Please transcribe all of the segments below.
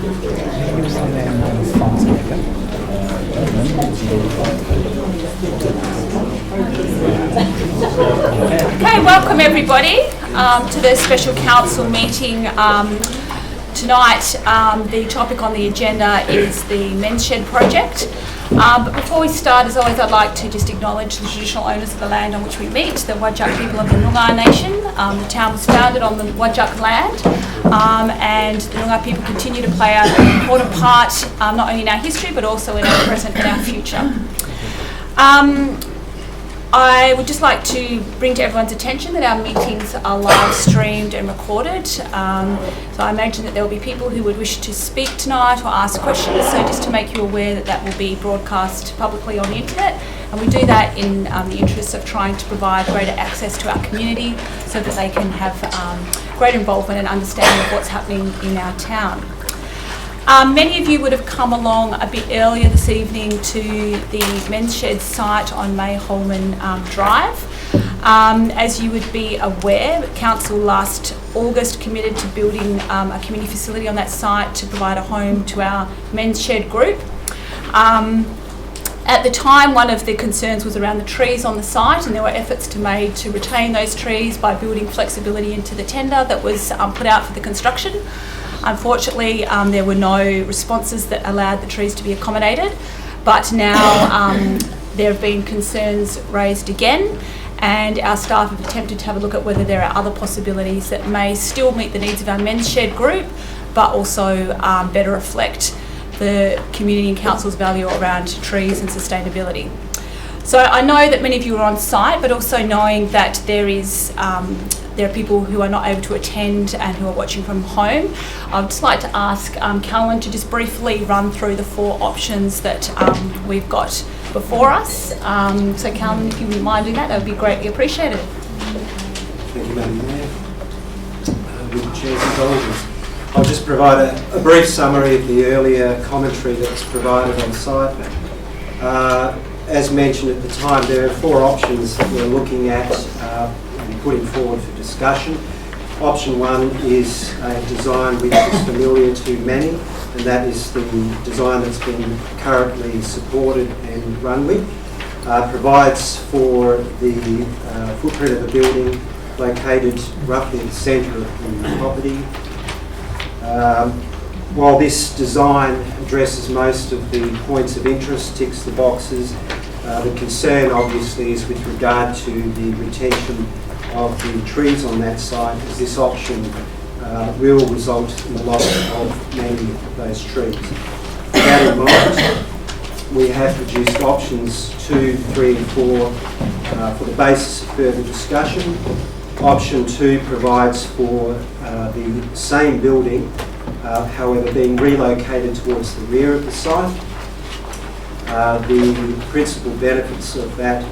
Okay, welcome everybody to the special council meeting. Tonight, the topic on the agenda is the Men's Shed project. But before we start, as always, I'd like to just acknowledge the traditional owners of the land on which we meet, the Whadjuk people of the Noongar Nation. The town was founded on the Whadjuk land, and the Noongar people continue to play an important part, not only in our history, but also in our present and our future. I would just like to bring to everyone's attention that our meetings are live streamed and recorded. So I imagine that there will be people who would wish to speak tonight or ask questions. So just to make you aware that that will be broadcast publicly on the internet. And we do that in the interest of trying to provide greater access to our community so that they can have greater involvement and understanding of what's happening in our town. Many of you would have come along a bit earlier this evening to the Men's Shed site on May Holman Drive. As you would be aware, Council last August committed to building a community facility on that site to provide a home to our Men's Shed group. At the time, one of the concerns was around the trees on the site, and there were efforts made to retain those trees by building flexibility into the tender that was put out for the construction. Unfortunately, there were no responses that allowed the trees to be accommodated, but now there have been concerns raised again, and our staff have attempted to have a look at whether there are other possibilities that may still meet the needs of our Men's Shed group, but also better reflect the community and council's value around trees and sustainability. So I know that many of you are on site, but also knowing that there are people who are not able to attend and who are watching from home, I'd just like to ask Callan to just briefly run through the 4 options that we've got before us. So Callan, if you wouldn't mind doing that would be greatly appreciated. Thank you, Madam Mayor. With the Chair's indulgence, I'll just provide a brief summary of the earlier commentary that was provided on site. As mentioned at the time, there are 4 options that we're looking at and putting forward for discussion. Option 1 is a design which is familiar to many, and that is the design that's been currently supported and run with. Provides for the footprint of the building located roughly in the centre of the property. While this design addresses most of the points of interest, ticks the boxes, the concern obviously is with regard to the retention of the trees on that site, as this option will result in the loss of many of those trees. With that in mind, we have produced options 2, 3 and 4 for the basis of further discussion. Option 2 provides for the same building, however being relocated towards the rear of the site. The principal benefits of that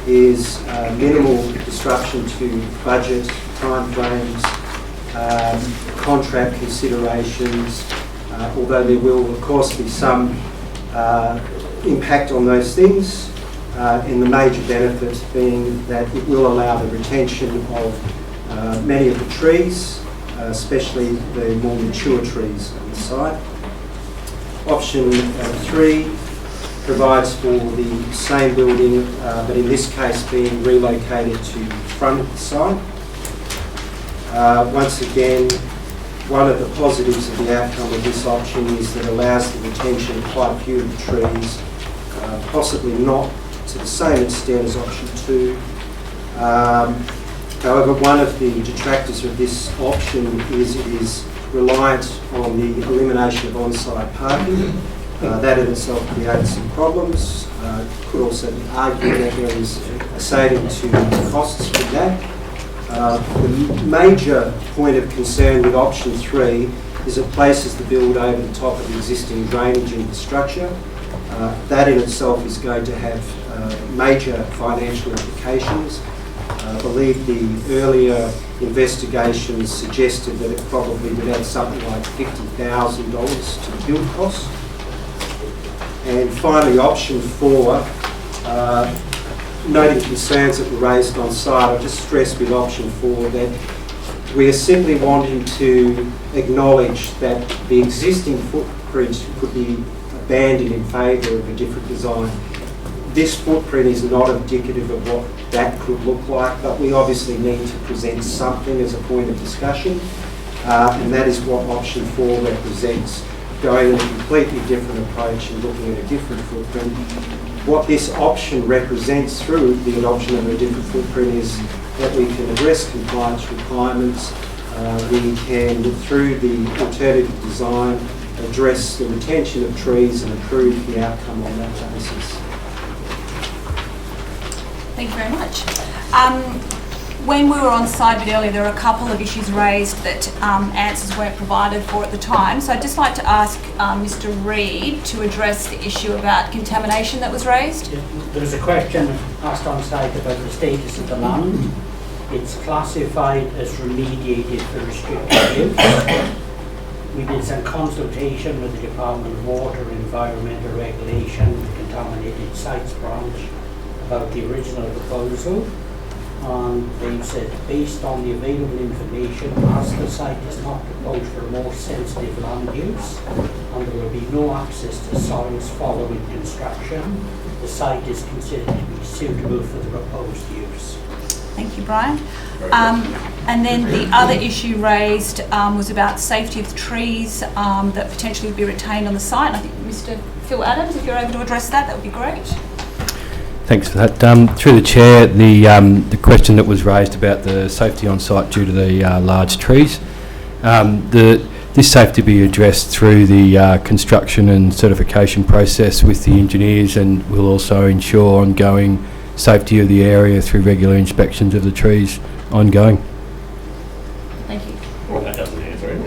is minimal disruption to budget, timeframes, contract considerations, although there will of course be some impact on those things, and the major benefit being that it will allow the retention of many of the trees, especially the more mature trees on the site. Option 3 provides for the same building, but in this case being relocated to the front of the site. Once again, one of the positives of the outcome of this option is that it allows the retention of quite a few of the trees, possibly not to the same extent as option 2. However, one of the detractors of this option is it is reliant on the elimination of on-site parking. That in itself creates some problems. Could also be argued that there is a saving to the costs for that. The major point of concern with option 3 is it places the build over the top of the existing drainage infrastructure. That in itself is going to have major financial implications. I believe the earlier investigations suggested that it probably would add something like $50,000 to the build cost. And finally, option 4, noting concerns that were raised on site, I'll just stress with option 4 that We are simply wanting to acknowledge that the existing footprint could be abandoned in favour of a different design. This footprint is not indicative of what that could look like, but we obviously need to present something as a point of discussion, and that is what option 4 represents, going in a completely different approach and looking at a different footprint. What this option represents through the adoption of a different footprint is that we can address compliance requirements, we can, through the alternative design, address the retention of trees and improve the outcome on that basis. Thank you very much. When we were on site a bit earlier, there were a couple of issues raised that answers weren't provided for at the time. So I'd just like to ask Mr. Reid to address the issue about contamination that was raised. There was a question asked on site about the status of the land. It's classified as remediated for restricted use. We did some consultation with the Department of Water and Environmental Regulation, the Contaminated Sites Branch, about the original proposal. And they said, based on the available information, as the site is not proposed for a more sensitive land use, and there will be no access to soils following construction, the site is considered to be suitable for the proposed use. Thank you, Brian. And then the other issue raised was about safety of the trees that potentially would be retained on the site. And I think Mr. Phil Adams, if you're able to address that, that would be great. Thanks for that. Through the Chair, the question that was raised about the safety on site due to the large trees, this safety will be addressed through the construction and certification process with the engineers, and will also ensure ongoing safety of the area through regular inspections of the trees ongoing. Thank you. Well, that doesn't answer it.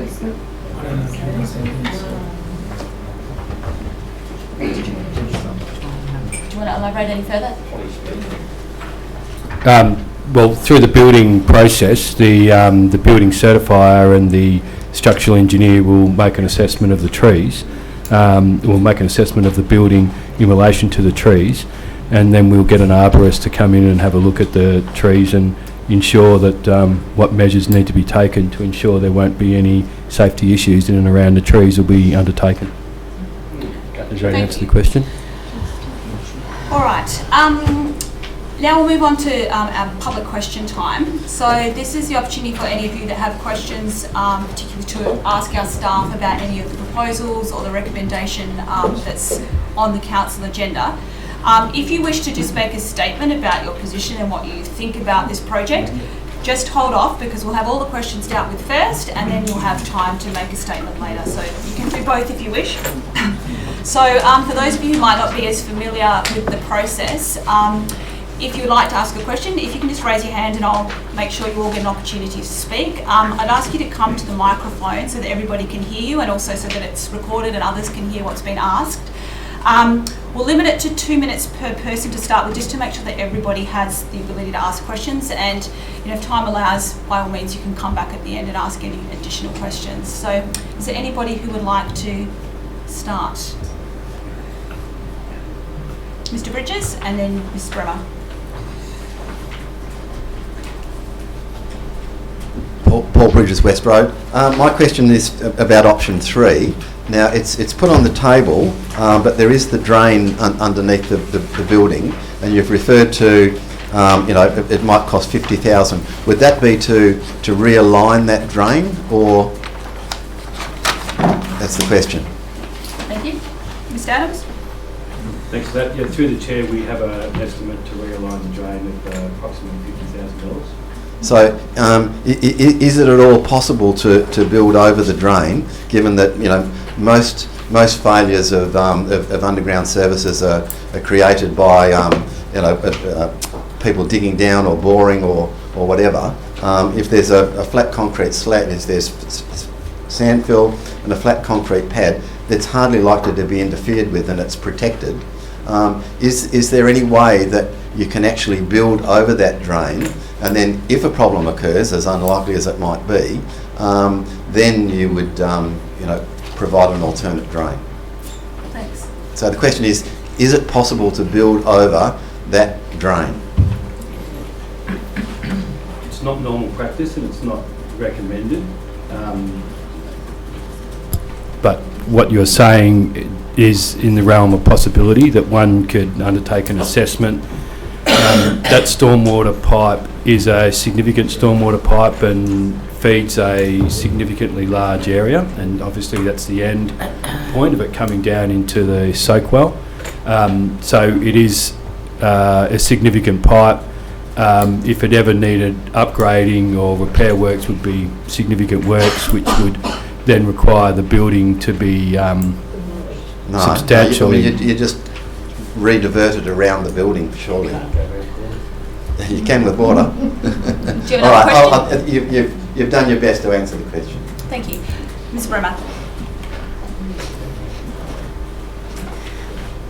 Do you want to elaborate any further? Well, through the building process, the building certifier and the structural engineer will make an assessment of the trees, will make an assessment of the building in relation to the trees, and then we'll get an arborist to come in and have a look at the trees and ensure that what measures need to be taken to ensure there won't be any safety issues in and around the trees will be undertaken. Does that answer the question? All right. Now we'll move on to our public question time. So this is the opportunity for any of you that have questions, particularly to ask our staff about any of the proposals or the recommendation that's on the council agenda. If you wish to just make a statement about your position and what you think about this project, just hold off, because we'll have all the questions dealt with first, and then you'll have time to make a statement later. So you can do both if you wish. So for those of you who might not be as familiar with the process, if you would like to ask a question, if you can just raise your hand and I'll make sure you all get an opportunity to speak. I'd ask you to come to the microphone so that everybody can hear you, and also so that it's recorded and others can hear what's been asked. We'll limit it to 2 minutes per person to start with, just to make sure that everybody has the ability to ask questions, and if time allows, by all means you can come back at the end and ask any additional questions. So is there anybody who would like to start? Mr. Bridges and then Ms. Bremer. Paul Bridges, West Road. My question is about option 3. Now it's put on the table, but there is the drain underneath the building, and you've referred to, it might cost 50,000. Would that be to realign that drain, or? That's the question. Thank you. Mr. Adams? Thanks for that. Yeah, through the Chair, we have an estimate to realign the drain of approximately $50,000. So, is it at all possible to build over the drain, given that most failures of underground services are created by people digging down or boring or whatever? If there's a flat concrete slat, if there's sand fill and a flat concrete pad, that's hardly likely to be interfered with and it's protected. Is there any way that you can actually build over that drain, and then if a problem occurs, as unlikely as it might be, then you would provide an alternate drain? Thanks. So the question is it possible to build over that drain? It's not normal practice, and it's not recommended. But what you're saying is in the realm of possibility that one could undertake an assessment. That stormwater pipe is a significant stormwater pipe and feeds a significantly large area, and obviously that's the end point of it coming down into the soak well. So it is a significant pipe. If it ever needed upgrading or repair works, would be significant works which would then require the building to be substantially... You just re-divert it around the building, surely. You can with water. Do you have another question? You've done your best to answer the question. Thank you. Ms Bremer.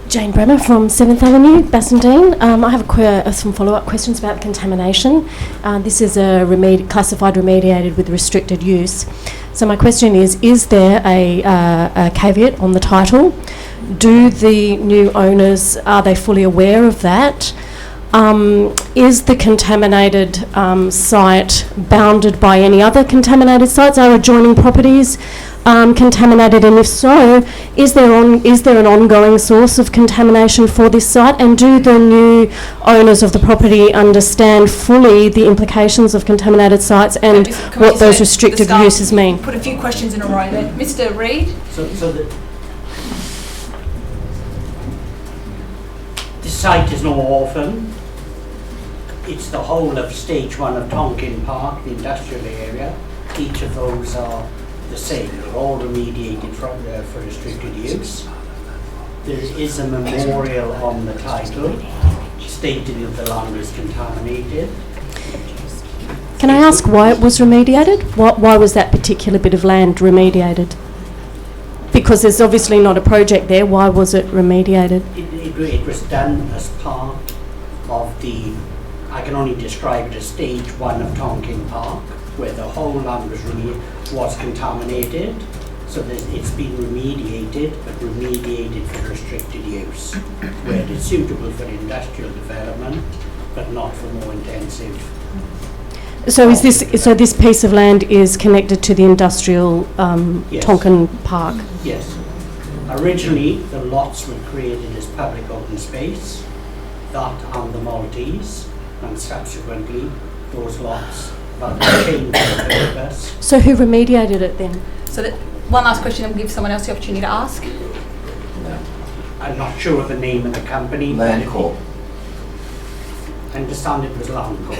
Jane Bremer from 7th Avenue, Bassendean. I have some follow-up questions about contamination. This is a classified remediated with restricted use. So my question is there a caveat on the title? Do the new owners, are they fully aware of that? Is the contaminated site bounded by any other contaminated sites? Are adjoining properties contaminated, and if so, is there an ongoing source of contamination for this site? And do the new owners of the property understand fully the implications of contaminated sites and what those restricted uses mean? Put a few questions in a row there. Mr Reid? The site is no orphan. It's the whole of stage 1 of Tonkin Park, the industrial area. Each of those are the same. They're all remediated for restricted use. There is a memorial on the title stating that the land is contaminated. Can I ask why it was remediated? Why was that particular bit of land remediated? Because there's obviously not a project there. Why was it remediated? It was done as part of the, I can only describe it as stage 1 of Tonkin Park, where the whole land was contaminated. So it's been remediated, but remediated for restricted use, where it's suitable for industrial development, but not for more intensive. So this piece of land is connected to the industrial Yes. Tonkin Park? Yes. Originally, the lots were created as public open space, that and the Maltese, and subsequently those lots have changed their purpose. So who remediated it then? So one last question, and we'll give someone else the opportunity to ask. I'm not sure of the name of the company. Landcorp. I understand it was Landcorp.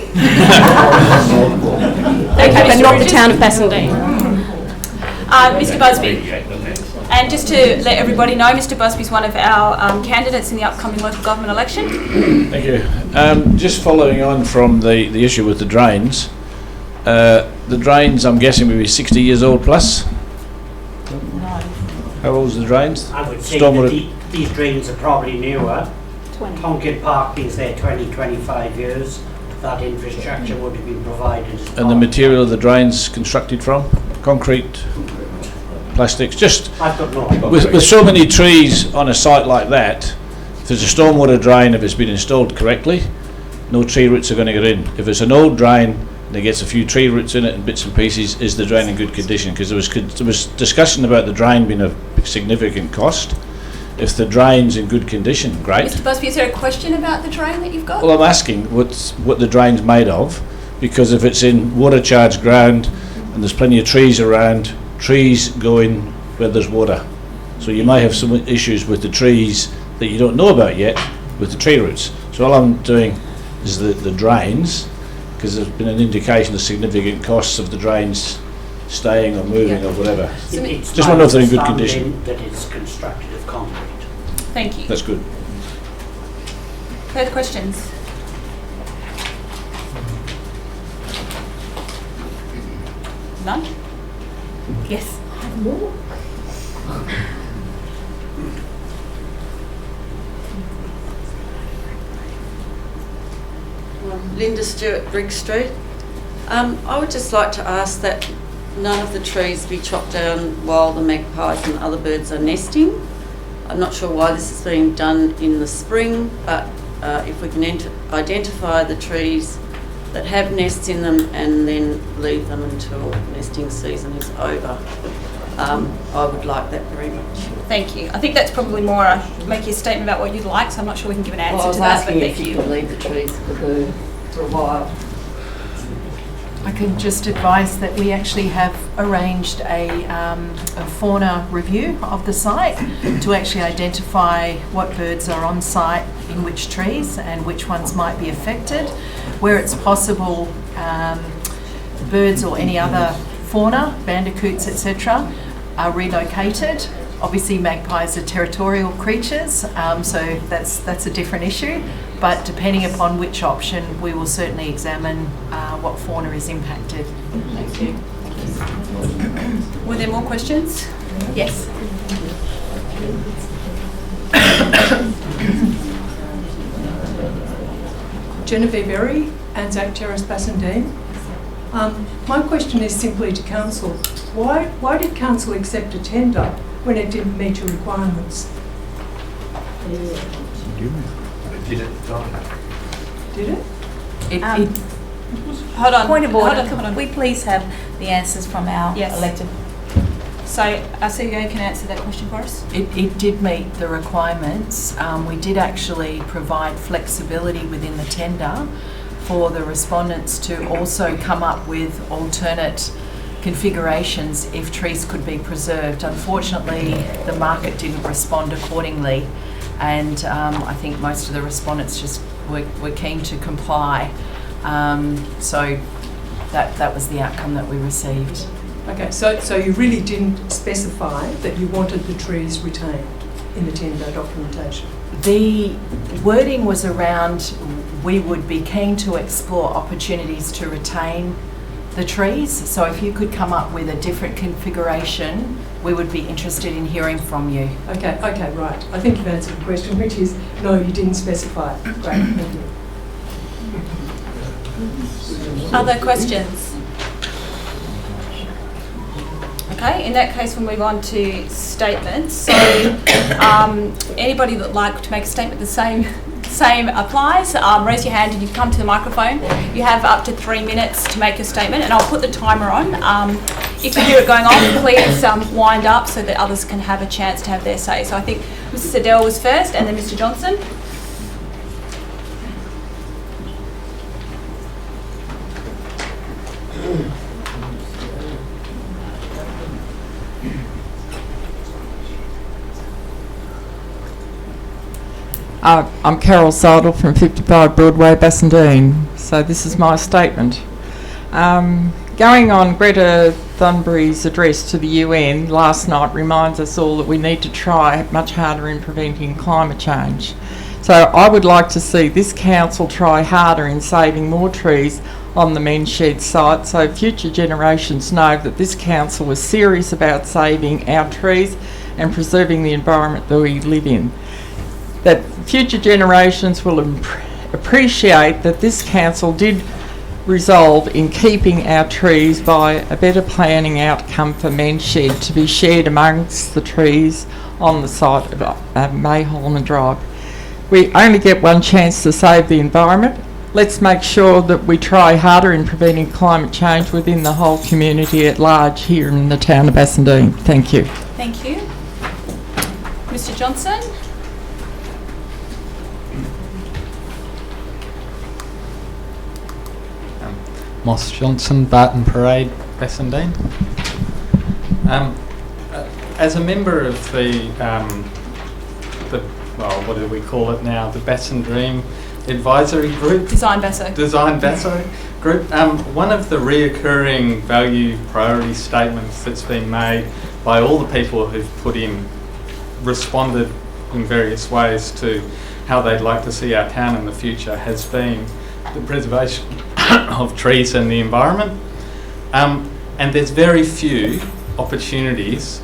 Okay, But not the town of Bassendean. Mr Busby. And just to let everybody know, Mr Busby is one of our candidates in the upcoming local government election. Thank you. Just following on from the issue with the drains. The drains, I'm guessing, will be 60 years old plus? No. How old is the drains? I would say that these drains are probably newer. Tonkin Park being there 20-25 years, that infrastructure would have been provided. And the material of the drains constructed from? Concrete? Plastics? Just I've got no idea. with so many trees on a site like that, if there's a stormwater drain, if it's been installed correctly, no tree roots are going to get in. If it's an old drain and it gets a few tree roots in it and bits and pieces, is the drain in good condition? Because there was discussion about the drain being a significant cost. If the drain's in good condition, great. Mr Busby, is there a question about the drain that you've got? Well, I'm asking what the drain's made of, because if it's in water charged ground and there's plenty of trees around, trees go in where there's water. So you may have some issues with the trees that you don't know about yet with the tree roots. So all I'm doing is the drains, because there's been an indication of significant costs of the drains staying or moving or whatever. It's just want to know if they're in good condition. That it's constructed of concrete. Thank you. That's good. Further questions? None? Yes. Linda Stewart, Briggs Street. I would just like to ask that none of the trees be chopped down while the magpies and other birds are nesting. I'm not sure why this is being done in the spring, but if we can identify the trees that have nests in them and then leave them until nesting season is over. I would like that very much. Thank you. I think that's probably more make your statement about what you'd like, so I'm not sure we can give an answer Well, I was to that, but asking thank if you you. could leave the trees for a while. I can just advise that we actually have arranged a fauna review of the site to actually identify what birds are on site in which trees and which ones might be affected. Where it's possible, birds or any other fauna, bandicoots, etc., are relocated. Obviously, magpies are territorial creatures, so that's a different issue. But depending upon which option, we will certainly examine what fauna is impacted. Thank you. Were there more questions? Yes. Genevieve Berry, Anzac Terrace, Bassendean. My question is simply to Council. Why did Council accept a tender when it didn't meet your requirements? Did it? Did it? Hold on. Point of order. Hold Could on. we please have the answers from our Yes. elected? So our CEO can answer that question for us. It did meet the requirements. We did actually provide flexibility within the tender for the respondents to also come up with alternate configurations if trees could be preserved. Unfortunately, the market didn't respond accordingly, and I think most of the respondents just were keen to comply. So that was the outcome that we received. Okay, so you really didn't specify that you wanted the trees retained in the tender documentation? The wording was around we would be keen to explore opportunities to retain the trees. So if you could come up with a different configuration, we would be interested in hearing from you. Okay, right. I think you've answered the question, which is no, you didn't specify it. Great, thank you. Other questions? Okay, in that case we'll move on to statements. So anybody that would like to make a statement, the same applies. Raise your hand and you come to the microphone. You have up to 3 minutes to make your statement, and I'll put the timer on. If you hear it going off, please wind up so that others can have a chance to have their say. So I think Mr. Sedell was first and then Mr. Johnson. I'm Carol Seidel from 55 Broadway, Bassendean. So this is my statement. Going on Greta Thunberg's address to the UN last night reminds us all that we need to try much harder in preventing climate change. So I would like to see this council try harder in saving more trees on the Men's Shed site so future generations know that this council was serious about saving our trees and preserving the environment that we live in. That future generations will appreciate that this council did resolve in keeping our trees by a better planning outcome for Men's Shed to be shared amongst the trees on the site of Mayholman Drive. We only get one chance to save the environment. Let's make sure that we try harder in preventing climate change within the whole community at large here in the town of Bassendean. Thank you. Thank you. Mr. Johnson. Moss Johnson, Barton Parade, Bassendean. As a member of the well, what do we call it now? The Bassendean Advisory Group? Design Basso Group. One of the reoccurring value priority statements that's been made by all the people who've responded in various ways to how they'd like to see our town in the future has been the preservation of trees and the environment. And there's very few opportunities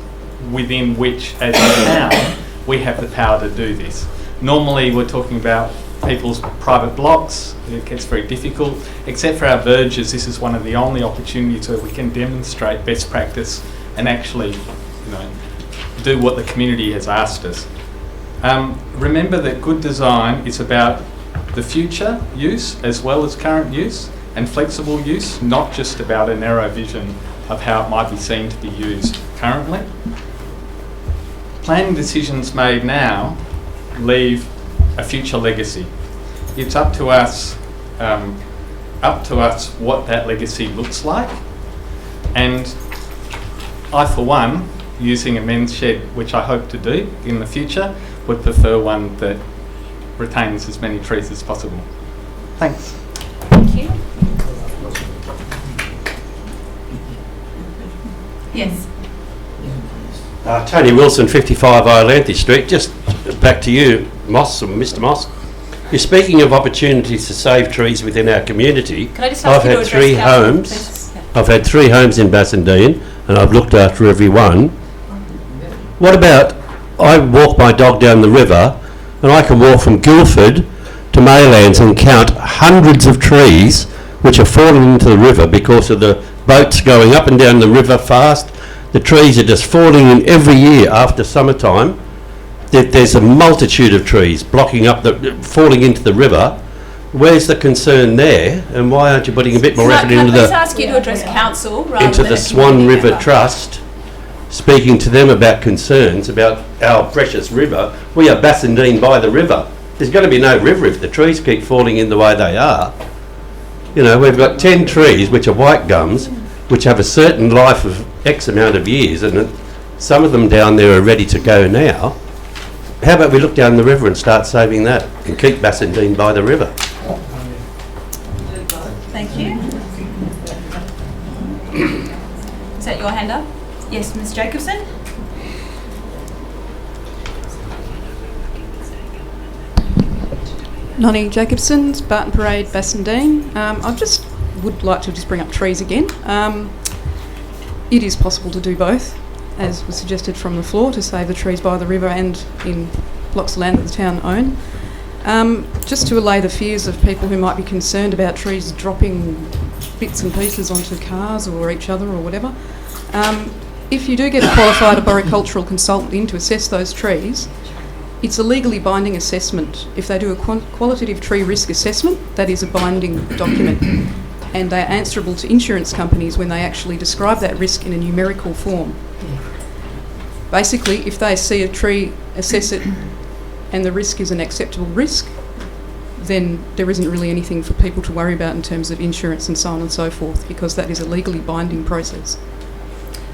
within which, as a town, we have the power to do this. Normally we're talking about people's private blocks. It gets very difficult. Except for our verges, this is one of the only opportunities where we can demonstrate best practice and actually, do what the community has asked us. Remember that good design is about the future use as well as current use. and flexible use, not just about a narrow vision of how it might be seen to be used currently. Planning decisions made now leave a future legacy. It's up to us what that legacy looks like. And I, for one, using a men's shed, which I hope to do in the future, would prefer one that retains as many trees as possible. Thanks. Thank you. Yes. Tony Wilson, 55 Iolanthe Street. Just back to you, Moss, or Mr. Moss. You're speaking of opportunities to save trees within our community. Can I just ask I've you to had address 3 council, homes. please? Yeah. I've had 3 homes in Bassendean, and I've looked after every one. What about, I walk my dog down the river, and I can walk from Guildford to Maylands and count hundreds of trees which are falling into the river because of the boats going up and down the river fast. The trees are just falling in every year after summertime. There's a multitude of trees blocking up, falling into the river. Where's the concern there, and why aren't you putting a bit more effort into Please ask you to address council rather into than the a Swan community River member. Trust, speaking to them about concerns about our precious river? We are Bassendean by the river. There's got to be no river if the trees keep falling in the way they are. You know, we've got 10 trees which are white gums, which have a certain life of X amount of years, and some of them down there are ready to go now. How about we look down the river and start saving that and keep Bassendean by the river? Thank you. Is that your hand up? Yes, Ms Jacobson. Nonnie Jacobson, Barton Parade, Bassendean. I just would like to just bring up trees again. It is possible to do both, as was suggested from the floor, to save the trees by the river and in blocks of land that the town own. Just to allay the fears of people who might be concerned about trees dropping bits and pieces onto cars or each other or whatever. If you do get a qualified arboricultural consultant in to assess those trees, it's a legally binding assessment. If they do a qualitative tree risk assessment, that is a binding document, and they are answerable to insurance companies when they actually describe that risk in a numerical form. Basically, if they see a tree, assess it, and the risk is an acceptable risk, then there isn't really anything for people to worry about in terms of insurance and so on and so forth, because that is a legally binding process.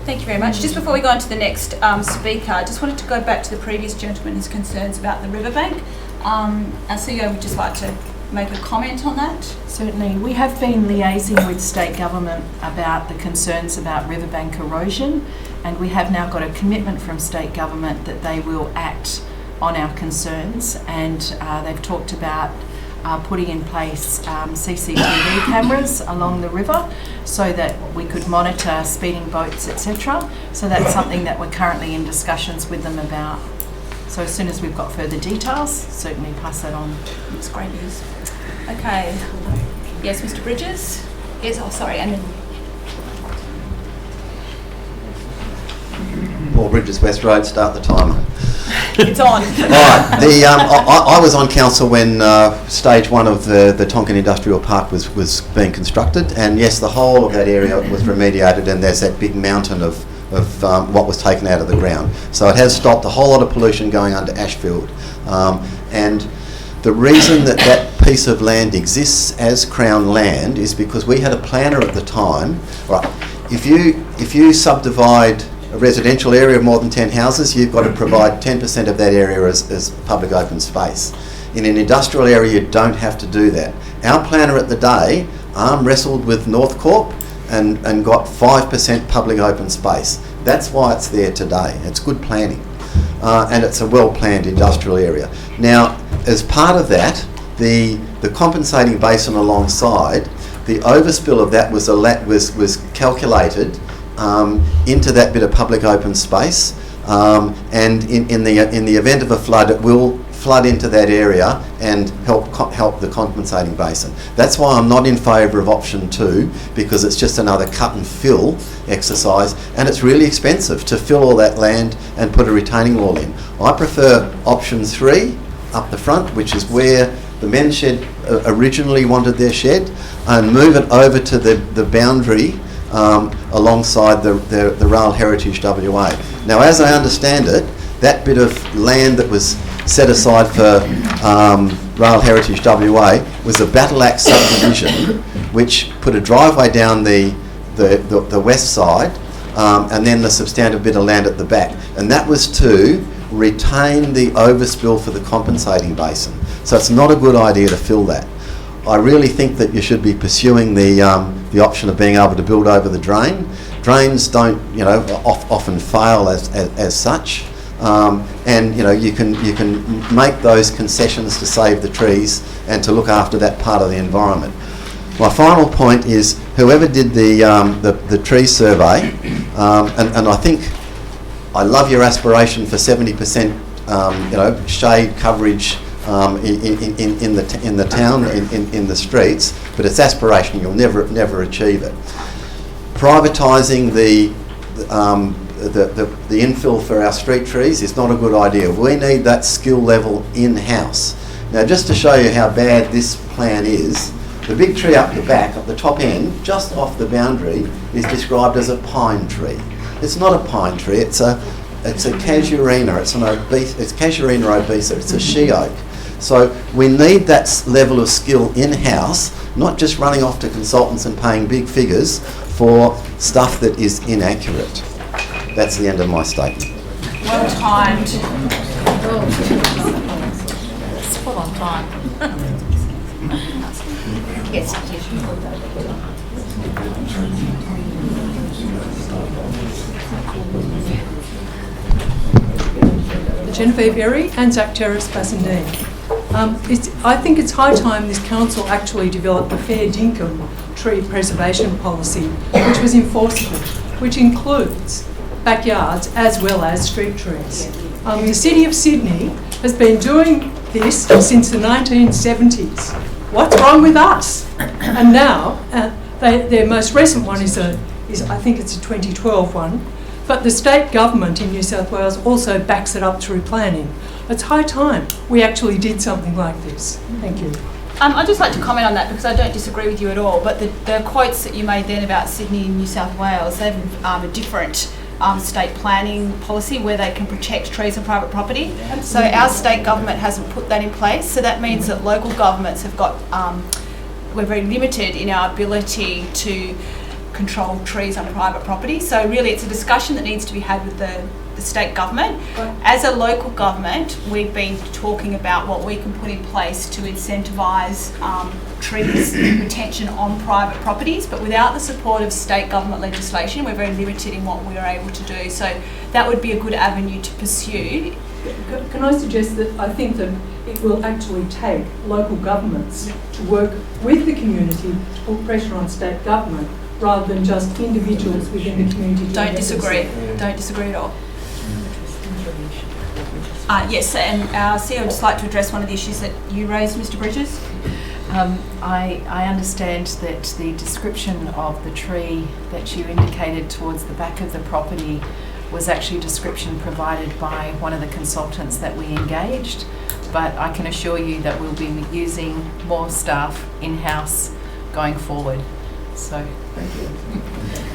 Thank you very much. Just before we go on to the next speaker, I just wanted to go back to the previous gentleman's concerns about the riverbank. Our CEO would just like to make a comment on that. Certainly. We have been liaising with state government about the concerns about riverbank erosion, and we have now got a commitment from state government that they will act on our concerns, and they've talked about putting in place CCTV cameras along the river so that we could monitor speeding boats, etc. So that's something that we're currently in discussions with them about. So as soon as we've got further details, certainly pass that on. That's great news. Okay. Yes, Mr Bridges? Yes, oh sorry, and then... Paul Bridges, West Road, start the timer. It's on. Right. I was on council when stage 1 of the Tonkin Industrial Park was being constructed, and yes, the whole of that area was remediated, and there's that big mountain of what was taken out of the ground. So it has stopped a whole lot of pollution going under Ashfield. And the reason that that piece of land exists as Crown land is because we had a planner at the time. Right. If you subdivide a residential area of more than 10 houses, you've got to provide 10% of that area as public open space. In an industrial area, you don't have to do that. Our planner at the day arm wrestled with North Corp and got 5% public open space. That's why it's there today. It's good planning. And it's a well-planned industrial area. Now, as part of that, the compensating basin alongside, the overspill of that was calculated into that bit of public open space, and in the event of a flood, it will flood into that area and help the compensating basin. That's why I'm not in favour of option 2, because it's just another cut and fill exercise, and it's really expensive to fill all that land and put a retaining wall in. I prefer option 3 up the front, which is where the men's shed originally wanted their shed, and move it over to the boundary alongside the Rail Heritage WA. Now, as I understand it, that bit of land that was set aside for Rail Heritage WA was a battle axe subdivision, which put a driveway down the west side, and then the substantive bit of land at the back, and that was to retain the overspill for the compensating basin. So it's not a good idea to fill that. I really think that you should be pursuing the option of being able to build over the drain. Drains don't, often fail as such, and you can make those concessions to save the trees and to look after that part of the environment. My final point is, whoever did the tree survey, and I think I love your aspiration for 70% shade coverage in the town, in the streets, but it's aspirational. You'll never achieve it. Privatising the infill for our street trees is not a good idea. We need that skill level in-house. Now, just to show you how bad this plan is, the big tree up the back, at the top end, just off the boundary, is described as a pine tree. It's not a pine tree. It's a casuarina. It's Casuarina obesa. It's a she oak. So we need that level of skill in-house, not just running off to consultants and paying big figures for stuff that is inaccurate. That's the end of my statement. Well timed. Spot on time. Yes. Genevieve Berry, Anzac Terrace, Bassendean. I think it's high time this council actually developed a fair dinkum tree preservation policy which was enforceable, which includes backyards as well as street trees. The City of Sydney has been doing this since the 1970s. What's wrong with us? And now, their most recent one is I think it's a 2012 one, but the state government in New South Wales also backs it up through planning. It's high time we actually did something like this. Thank you. I'd just like to comment on that because I don't disagree with you at all, but the quotes that you made then about Sydney and New South Wales, they have a different state planning policy where they can protect trees on private property. So our state government hasn't put that in place, so that means that local governments have got, we're very limited in our ability to control trees on private property. So really it's a discussion that needs to be had with the state government. As a local government, we've been talking about what we can put in place to incentivise trees retention on private properties, but without the support of state government legislation, we're very limited in what we are able to do. So that would be a good avenue to pursue. Can I suggest that I think that it will actually take local governments to work with the community to put pressure on state government rather than just individuals within the community. Don't disagree. Don't disagree at all. Yes, and CEO would just like to address one of the issues that you raised, Mr. Bridges. I understand that the description of the tree that you indicated towards the back of the property was actually a description provided by one of the consultants that we engaged, but I can assure you that we'll be using more staff in-house going forward. So, thank you.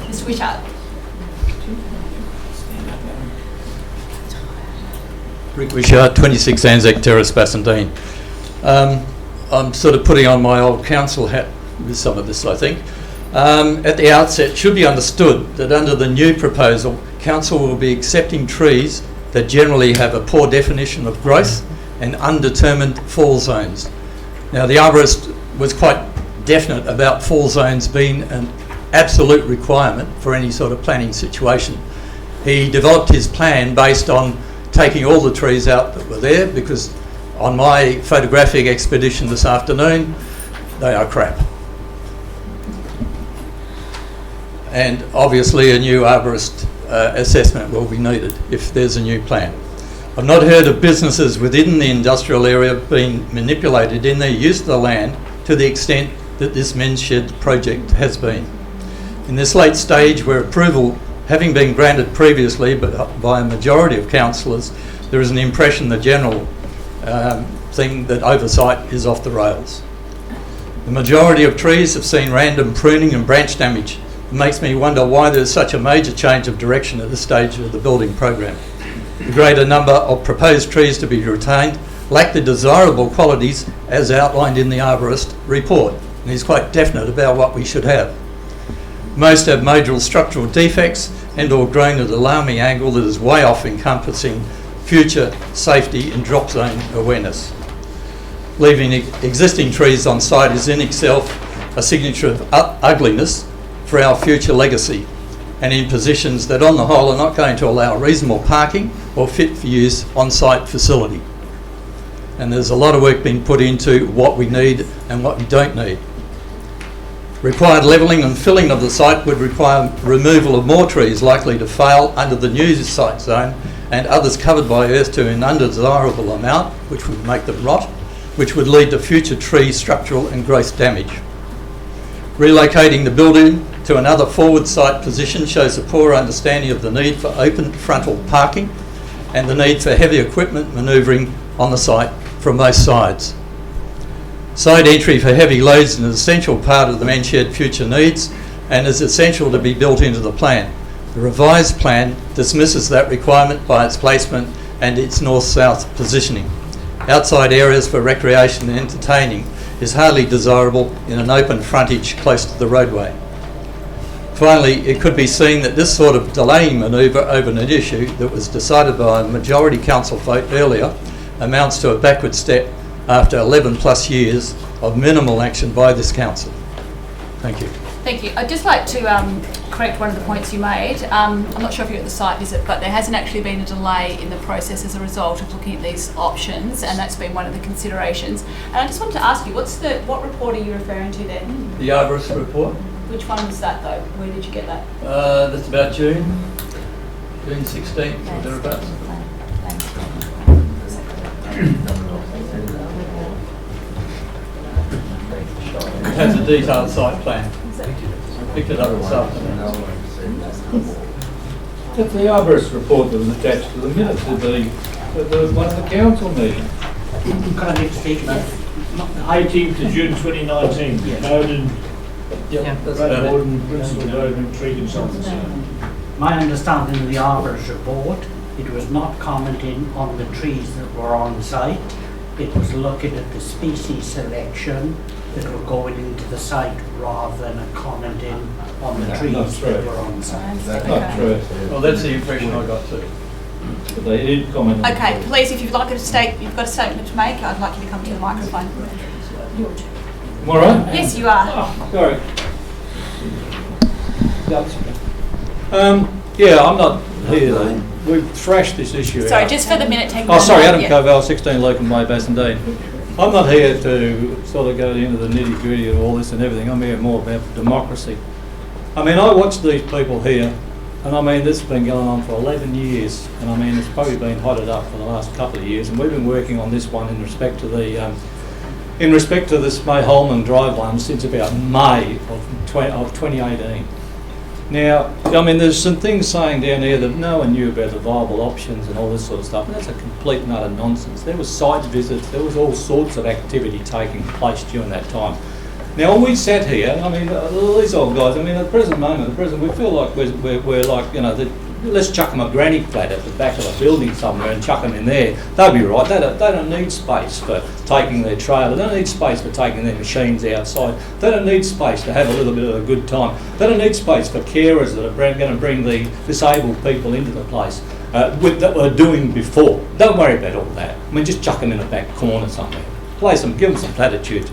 Mr. Wishart. Rick Wishart, 26 Anzac Terrace, Bassendean. I'm sort of putting on my old council hat with some of this, I think. At the outset, it should be understood that under the new proposal, council will be accepting trees that generally have a poor definition of growth and undetermined fall zones. Now, the arborist was quite definite about fall zones being an absolute requirement for any sort of planning situation. He developed his plan based on taking all the trees out that were there, because on my photographic expedition this afternoon, they are crap. And obviously a new arborist assessment will be needed if there's a new plan. I've not heard of businesses within the industrial area being manipulated in their use of the land to the extent that this men's shed project has been. In this late stage, where approval having been granted previously but by a majority of councillors, there is an impression the general thing that oversight is off the rails. The majority of trees have seen random pruning and branch damage. It makes me wonder why there's such a major change of direction at this stage of the building program. The greater number of proposed trees to be retained lack the desirable qualities as outlined in the arborist report, and he's quite definite about what we should have. Most have major structural defects and or grown at an alarming angle that is way off encompassing future safety and drop zone awareness. Leaving existing trees on site is in itself a signature of ugliness for our future legacy, and in positions that on the whole are not going to allow reasonable parking or fit for use on-site facility. And there's a lot of work being put into what we need and what we don't need. Required levelling and filling of the site would require removal of more trees likely to fail under the new site zone and others covered by earth to an undesirable amount, which would make them rot, which would lead to future tree structural and growth damage. Relocating the building to another forward site position shows a poor understanding of the need for open frontal parking and the need for heavy equipment manoeuvring on the site from both sides. Side entry for heavy loads is an essential part of the man shed future needs and is essential to be built into the plan. The revised plan dismisses that requirement by its placement and its north-south positioning. Outside areas for recreation and entertaining is hardly desirable in an open frontage close to the roadway. Finally, it could be seen that this sort of delaying manoeuvre over an issue that was decided by a majority council vote earlier amounts to a backward step after 11 plus years of minimal action by this council. Thank you. Thank you. I'd just like to correct one of the points you made. I'm not sure if you're at the site visit, but there hasn't actually been a delay in the process as a result of looking at these options, and that's been one of the considerations. And I just wanted to ask you, what report are you referring to then? The arborist report. Which one was that though? Where did you get that? That's about June 16th or thereabouts. It has a detailed site plan. I picked it up this afternoon. That's the arborist report that was attached to the minutes of the one of the council meetings. Can I make a statement? 18th of June 2019. Code and That's about it. board and principal code and tree consultants. My understanding of the arborist report, it was not commenting on the trees that were on site. It was looking at the species selection that were going into the site rather than commenting on the trees that were on site. That's not true. Well, that's the impression I got too. But they did comment on Okay, please, if you've got a statement to make, I'd like you to come to the microphone. Am I right? Yes, you are. Oh, sorry. Yeah, I'm not here. We've thrashed this issue Sorry, out. just for the minute, take Oh, sorry, Adam yeah. Covell, 16 Locum Way, Bassendean. I'm not here to sort of go into the nitty gritty of all this and everything. I'm here more about democracy. I mean, I watch these people here, and I mean, this has been going on for 11 years, and I mean, it's probably been hotted up for the last couple of years, and we've been working on this one in respect to the, this May Holman Drive one since about May of 2018. Now, I mean, there's some things saying down there that no one knew about the viable options and all this sort of stuff, and that's a complete and utter nonsense. There was site visits, there was all sorts of activity taking place during that time. Now, when we sat here, I mean, these old guys, I mean, at the present moment, we feel like we're like, you know, let's chuck them a granny flat at the back of a building somewhere and chuck them in there. They'll be right. They don't need space for taking their trailer. They don't need space for taking their machines outside. They don't need space to have a little bit of a good time. They don't need space for carers that are going to bring the disabled people into the place that were doing before. Don't worry about all that. I mean, just chuck them in a back corner somewhere. Give them some platitudes.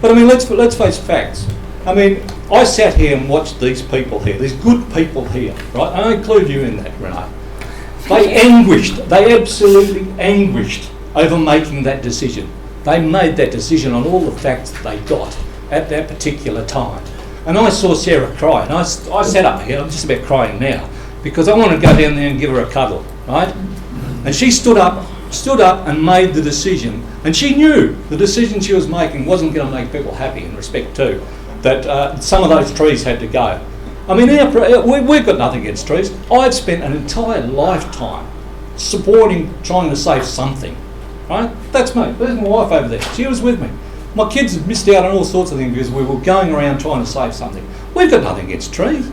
But I mean, let's face facts. I mean, I sat here and watched these people here, these good people here, right? And I include you in that, Renee. They absolutely anguished over making that decision. They made that decision on all the facts that they got at that particular time. And I saw Sarah cry, and I sat up here, I'm just about crying now, because I wanted to go down there and give her a cuddle, right? And she stood up and made the decision, and she knew the decision she was making wasn't going to make people happy in respect to that some of those trees had to go. I mean, we've got nothing against trees. I've spent an entire lifetime trying to save something, right? That's me. There's my wife over there. She was with me. My kids have missed out on all sorts of things because we were going around trying to save something. We've got nothing against trees.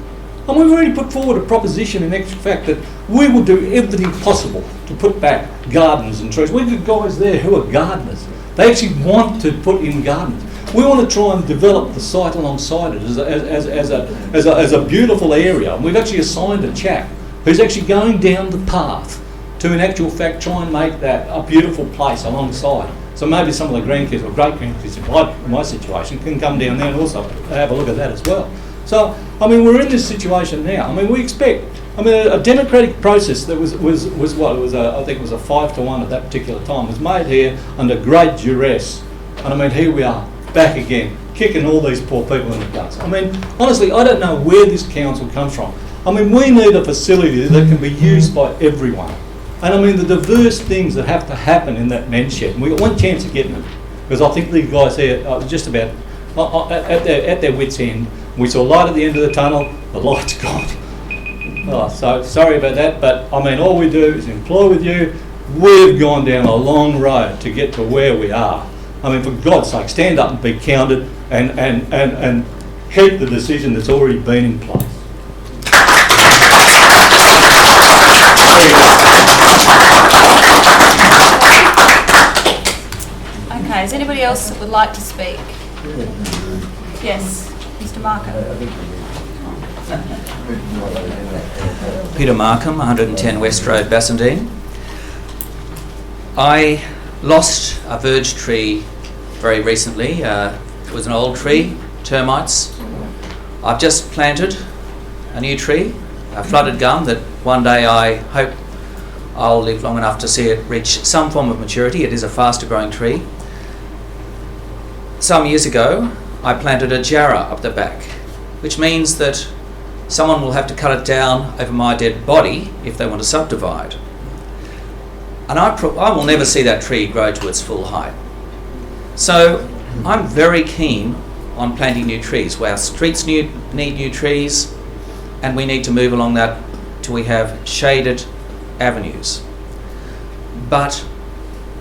And we've already put forward a proposition in actual fact that we will do everything possible to put back gardens and trees. We've got guys there who are gardeners. They actually want to put in gardens. We want to try and develop the site alongside it as a beautiful area. And we've actually assigned a chap who's actually going down the path to, in actual fact, try and make that a beautiful place alongside. So maybe some of the grandkids or great-grandkids in my situation can come down there and also have a look at that as well. So, I mean, we're in this situation now. I mean, we expect, a democratic process that was what? It was I think it was a 5-1 at that particular time, was made here under great duress. And I mean, here we are, back again, kicking all these poor people in the guts. I mean, honestly, I don't know where this council comes from. I mean, we need a facility that can be used by everyone. And I mean, the diverse things that have to happen in that men's shed, and we got one chance of getting it, because I think these guys here are just about at their wits' end. We saw light at the end of the tunnel, the light's gone. Oh, so sorry about that, but I mean, all we do is employ with you. We've gone down a long road to get to where we are. I mean, for God's sake, stand up and be counted and keep the decision that's already been in place. Okay, is anybody else that would like to speak? Yes, Mr. Markham. Peter Markham, 110 West Road, Bassendean. I lost a verge tree very recently. It was an old tree, termites. I've just planted a new tree, a flooded gum, that one day I hope I'll live long enough to see it reach some form of maturity. It is a faster growing tree. Some years ago, I planted a jarrah up the back, which means that someone will have to cut it down over my dead body if they want to subdivide. And I will never see that tree grow to its full height. So I'm very keen on planting new trees. Our streets need new trees, and we need to move along that till we have shaded avenues. But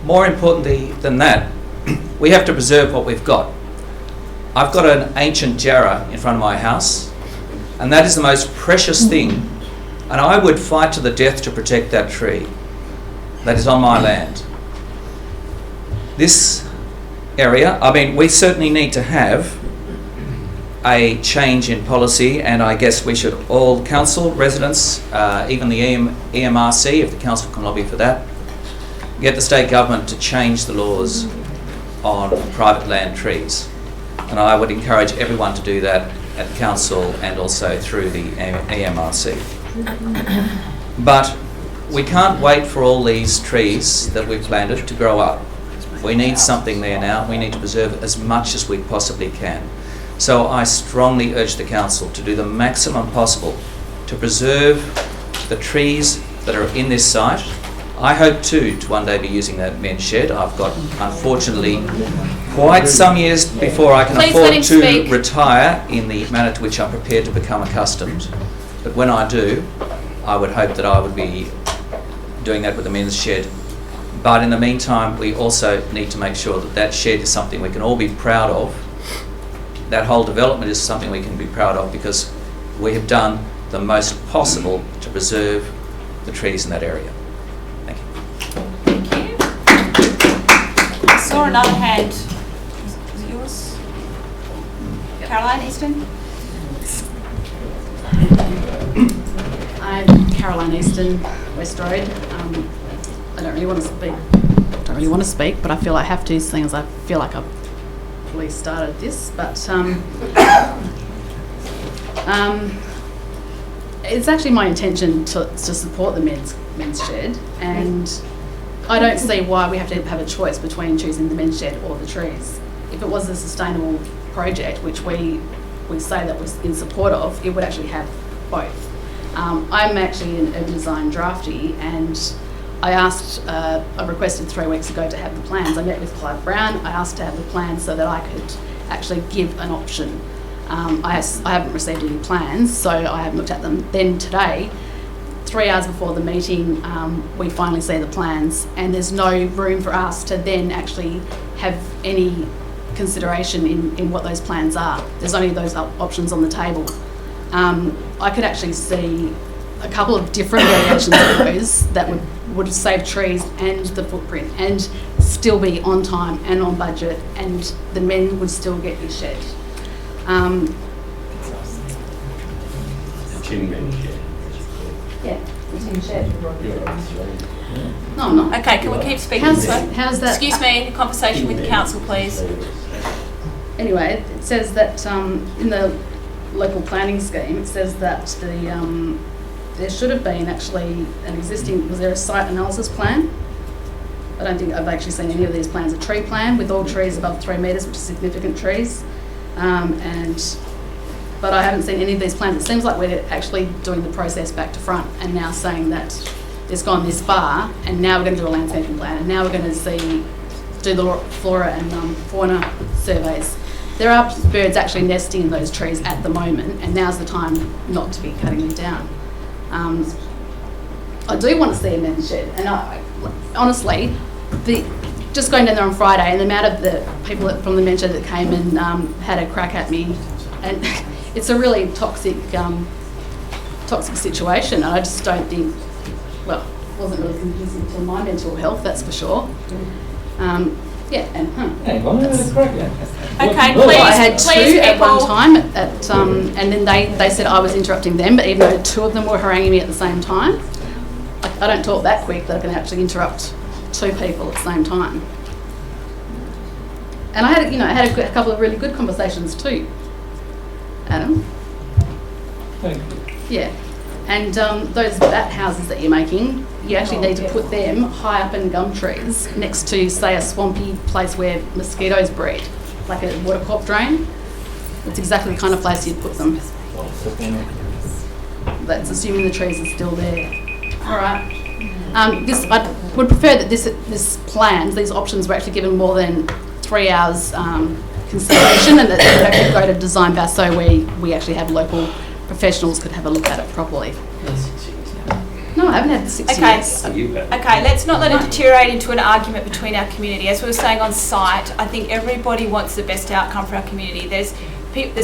more importantly than that, we have to preserve what we've got. I've got an ancient jarrah in front of my house, and that is the most precious thing, and I would fight to the death to protect that tree that is on my land. This area, I mean, we certainly need to have a change in policy, and I guess we should all, council, residents, even the EMRC, if the council can lobby for that, get the state government to change the laws on private land trees. And I would encourage everyone to do that at the council and also through the EMRC. But we can't wait for all these trees that we've planted to grow up. We need something there now. We need to preserve as much as we possibly can. So I strongly urge the council to do the maximum possible to preserve the trees that are in this site. I hope too to one day be using that men's shed. I've got, unfortunately, quite some years before I can afford to retire in the manner to which I'm prepared to become accustomed. But when I do, I would hope that I would be doing that with the men's shed. But in the meantime, we also need to make sure that that shed is something we can all be proud of. That whole development is something we can be proud of because we have done the most possible to preserve the trees in that area. Thank you. Thank you. I saw another hand. Was it yours? Caroline Easton? I'm Caroline Easton, West Road. I don't really want to speak, but I feel I have to, seeing as I feel like I've probably started this. But it's actually my intention to support the men's shed, and I don't see why we have to have a choice between choosing the men's shed or the trees. If it was a sustainable project, which we say that we're in support of, it would actually have both. I'm actually an urban design draftee, and I requested 3 weeks ago to have the plans. I met with Clive Brown. I asked to have the plans so that I could actually give an option. I haven't received any plans, so I haven't looked at them. Then today, 3 hours before the meeting, we finally see the plans, and there's no room for us to then actually have any consideration in what those plans are. There's only those options on the table. I could actually see a couple of different variations of those that would save trees and the footprint and still be on time and on budget, and the men would still get his shed. Tin men shed. Yeah, the tin shed. No, I'm not. Okay, can we keep speaking? How's that? Excuse me, conversation with the council, please. Anyway, it says that in the local planning scheme, it says that there should have been actually an existing, was there a site analysis plan? I don't think I've actually seen any of these plans. A tree plan with all trees above 3 metres, which is significant trees. But I haven't seen any of these plans. It seems like we're actually doing the process back to front and now saying that it's gone this far, and now we're going to do a landscaping plan, and now we're going to do the flora and fauna surveys. There are birds actually nesting in those trees at the moment, and now's the time not to be cutting them down. I do want to see a men's shed, and honestly, just going down there on Friday, and the amount of the people from the men's shed that came and had a crack at me, and it's a really toxic situation, and I just don't think, well, it wasn't really conducive to my mental health, that's for sure. Yeah, and hang on, okay, please, I had please, two at one time, and then they said I was interrupting them, but even though 2 of them were haranguing me at the same time, I don't talk that quick that I can actually interrupt 2 people at the same time. And I had a couple of really good conversations too, Adam. Thank you. Yeah, and those bat houses that you're making, you actually need to put them high up in gum trees next to, say, a swampy place where mosquitoes breed, like a water crop drain. That's exactly the kind of place you'd put them. That's assuming the trees are still there. All right. I would prefer that these options were actually given more than 3 hours consideration, and that they would actually go to design BAS so we actually have local professionals could have a look at it properly. No, I haven't had the 6 years. Okay, let's not let it deteriorate into an argument between our community. As we were saying on site, I think everybody wants the best outcome for our community. There's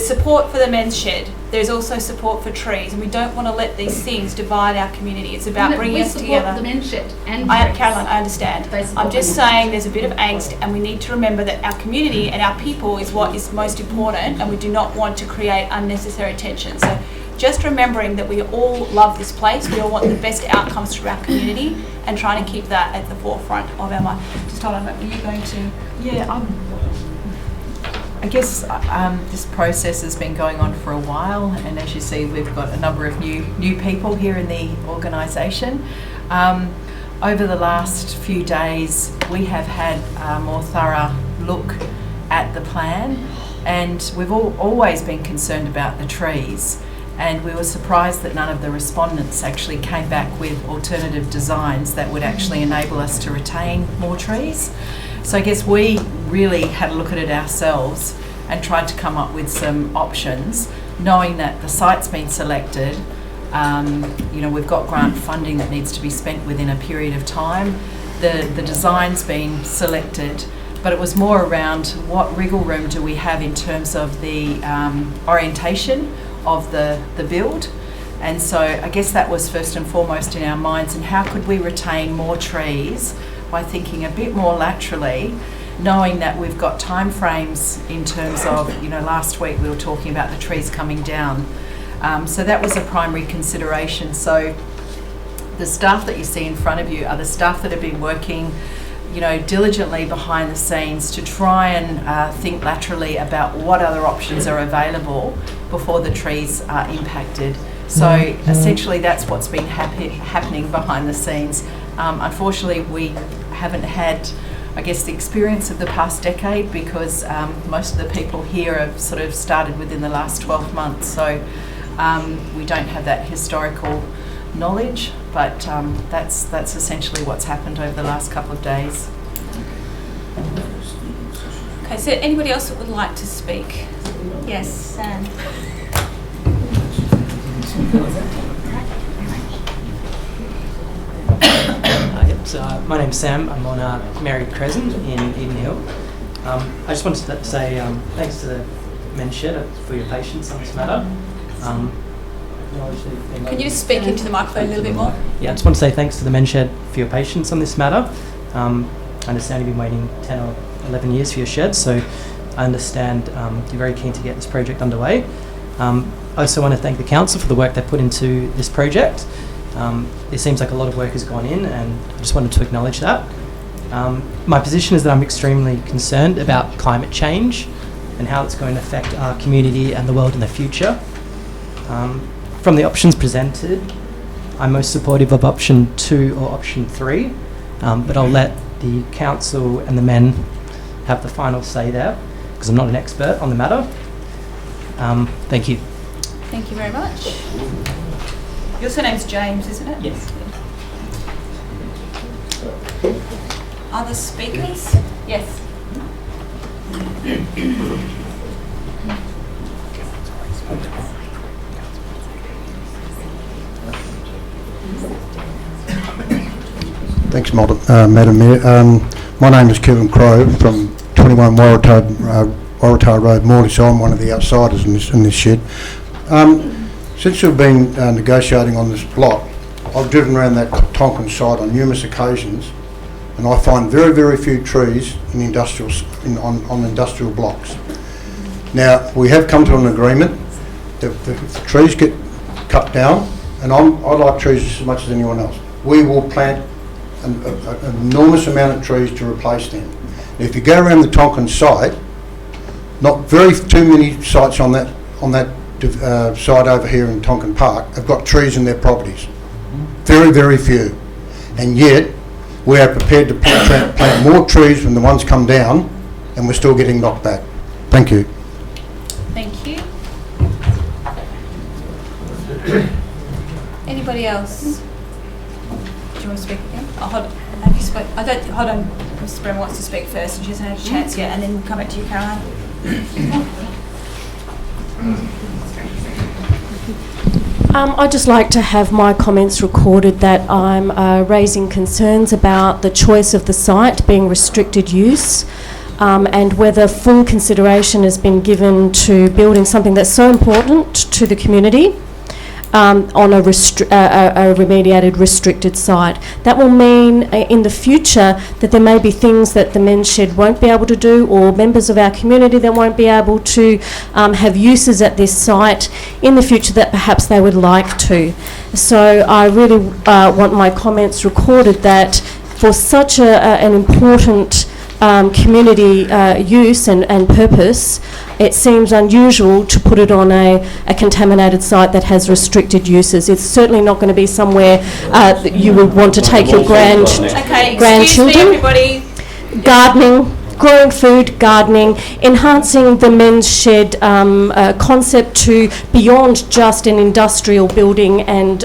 support for the men's shed. There's also support for trees, and we don't want to let these things divide our community. It's about bringing us together. The men's shed and Caroline, I understand. I'm just saying there's a bit of angst, and we need to remember that our community and our people is what is most important, and we do not want to create unnecessary tension. So just remembering that we all love this place, we all want the best outcomes for our community, and trying to keep that at the forefront of our mind. Just hold on, were you going to? Yeah, I guess this process has been going on for a while, and as you see, we've got a number of new people here in the organisation. Over the last few days, we have had a more thorough look at the plan, and we've always been concerned about the trees. And we were surprised that none of the respondents actually came back with alternative designs that would actually enable us to retain more trees. So I guess we really had a look at it ourselves and tried to come up with some options, knowing that the site's been selected. We've got grant funding that needs to be spent within a period of time. The design's been selected, but it was more around what wriggle room do we have in terms of the orientation of the build. And so I guess that was first and foremost in our minds, and how could we retain more trees by thinking a bit more laterally, knowing that we've got time frames in terms of, last week we were talking about the trees coming down. So that was a primary consideration. So the staff that you see in front of you are the staff that have been working diligently behind the scenes to try and think laterally about what other options are available before the trees are impacted. So essentially that's what's been happening behind the scenes. Unfortunately, we haven't had, I guess, the experience of the past decade, because most of the people here have sort of started within the last 12 months. So we don't have that historical knowledge, but that's essentially what's happened over the last couple of days. Okay, so anybody else that would like to speak? Yes, Sam. So, my name's Sam. I'm on Married Crescent in Eden Hill. I just wanted to say thanks to the Men's Shed for your patience on this matter. Can you just speak into the microphone a little bit more? Yeah, I just want to say thanks to the Men's Shed for your patience on this matter. I understand you've been waiting 10 or 11 years for your shed, so I understand you're very keen to get this project underway. I also want to thank the council for the work they put into this project. It seems like a lot of work has gone in, and I just wanted to acknowledge that. My position is that I'm extremely concerned about climate change and how it's going to affect our community and the world in the future. From the options presented, I'm most supportive of option 2 or option 3, but I'll let the council and the men have the final say there, because I'm not an expert on the matter. Thank you. Thank you very much. Your surname's James, isn't it? Yes. Other speakers? Yes. Thanks, Madam Mayor. My name is Kevin Crowe from 21 Waratah Road, Morley, so I'm one of the outsiders in this shed. Since we've been negotiating on this block, I've driven around that Tonkin site on numerous occasions, and I find very, very few trees in on industrial blocks. Now, we have come to an agreement that if the trees get cut down, and I like trees just as much as anyone else, we will plant an enormous amount of trees to replace them. If you go around the Tonkin site, not too many sites on that site over here in Tonkin Park have got trees in their properties. Very, very few. And yet, we are prepared to plant more trees when the ones come down, and we're still getting knocked back. Thank you. Thank you. Anybody else? Do you want to speak again? Oh, hold on. Have you spoke? Hold on. Mrs. Bremer wants to speak first, and she hasn't had a chance yet, and then we'll come back to you, Caroline. I'd just like to have my comments recorded that I'm raising concerns about the choice of the site being restricted use, and whether full consideration has been given to building something that's so important to the community on a remediated restricted site. That will mean in the future that there may be things that the Men's Shed won't be able to do, or members of our community that won't be able to have uses at this site in the future that perhaps they would like to. So I really want my comments recorded that for such an important community use and purpose, it seems unusual to put it on a contaminated site that has restricted uses. It's certainly not going to be somewhere that you would want to take your grandchildren. Excuse me, everybody. Gardening, growing food, gardening, enhancing the Men's Shed concept to beyond just an industrial building and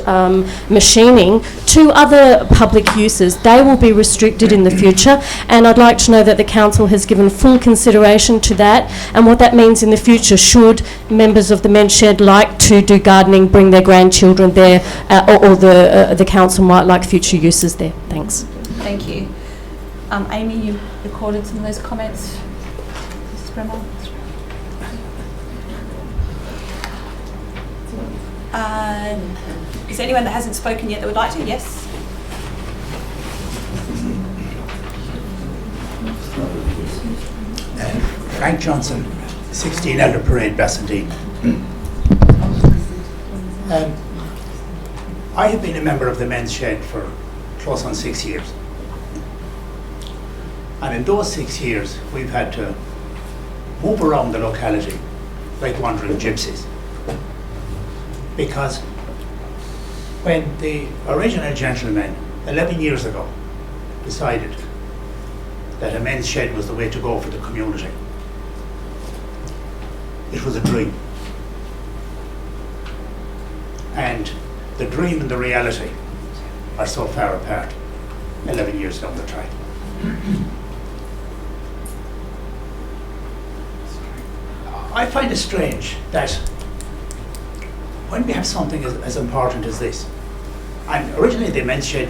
machining to other public uses. They will be restricted in the future, and I'd like to know that the council has given full consideration to that and what that means in the future should members of the Men's Shed like to do gardening, bring their grandchildren there, or the council might like future uses there. Thanks. Thank you. Amy, you recorded some of those comments. Mrs. Bremer. Is there anyone that hasn't spoken yet that would like to? Yes. Frank Johnson, 16 Elder Parade, Bassendean. I have been a member of the Men's Shed for close on 6 years. And in those 6 years, we've had to move around the locality like wandering gypsies. Because when the original gentleman, 11 years ago, decided that a men's shed was the way to go for the community, it was a dream. And the dream and the reality are so far apart, 11 years down the track. I find it strange that when we have something as important as this, and originally the men's shed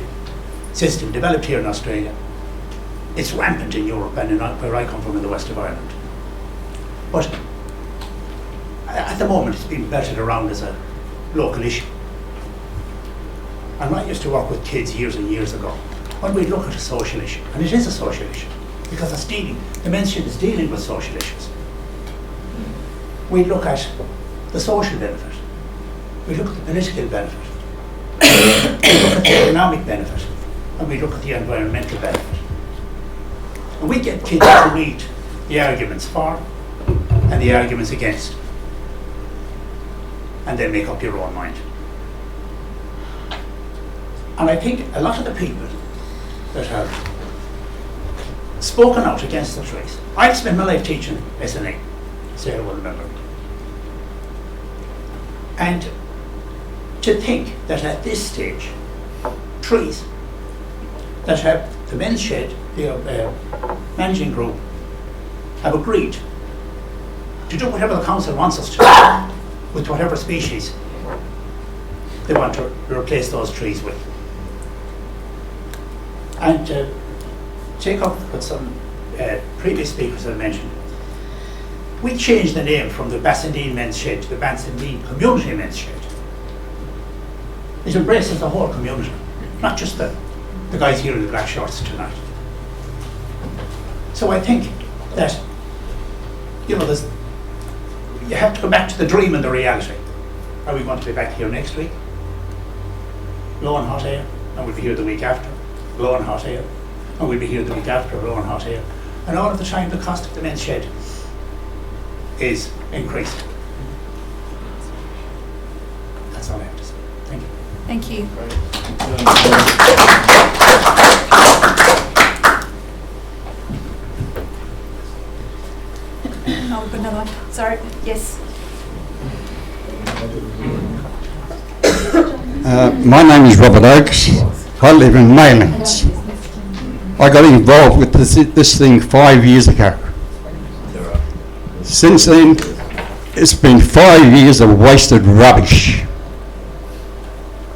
system developed here in Australia. It's rampant in Europe and where I come from in the west of Ireland. But at the moment it's been belted around as a local issue. And I used to work with kids years and years ago when we'd look at a social issue, and it is a social issue, because the men's shed is dealing with social issues. We'd look at the social benefit, we look at the political benefit, we look at the economic benefit, and we look at the environmental benefit. And we get kids to read the arguments for and the arguments against, and then make up your own mind. And I think a lot of the people that have spoken out against the trees, I've spent my life teaching SNA, Sarah will remember. And to think that at this stage, trees that have the men's shed, the managing group, have agreed to do whatever the council wants us to do with whatever species they want to replace those trees with. And to take up what some previous speakers have mentioned, we changed the name from the Bassendean Men's Shed to the Bassendean Community Men's Shed. It embraces the whole community, not just the guys here in the black shorts tonight. So I think that, you know, you have to go back to the dream and the reality. Are we going to be back here next week? Blowing hot air, and we'll be here the week after. Blowing hot air, and we'll be here the week after, blowing hot air. And all of the time the cost of the men's shed is increasing. That's all I have to say. Thank you. Thank you. Oh, we've got another one. Sorry. Yes. My name is Robert Oakes. I live in Maylands. I got involved with this thing 5 years ago. Since then, it's been 5 years of wasted rubbish.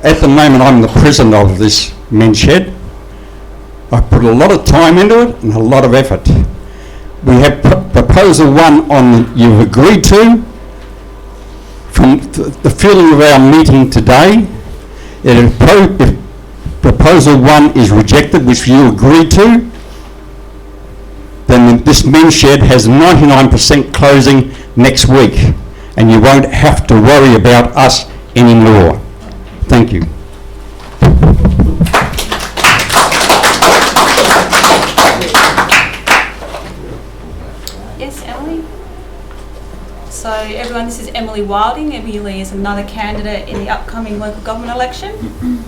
At the moment, I'm the president of this men's shed. I put a lot of time into it and a lot of effort. We have proposal 1 on you've agreed to. From the feeling of our meeting today, if proposal 1 is rejected, which you agreed to, then this men's shed has 99% closing next week, and you won't have to worry about us anymore. Thank you. Yes, Emily. So everyone, this is Emily Wilding. Emily is another candidate in the upcoming local government election.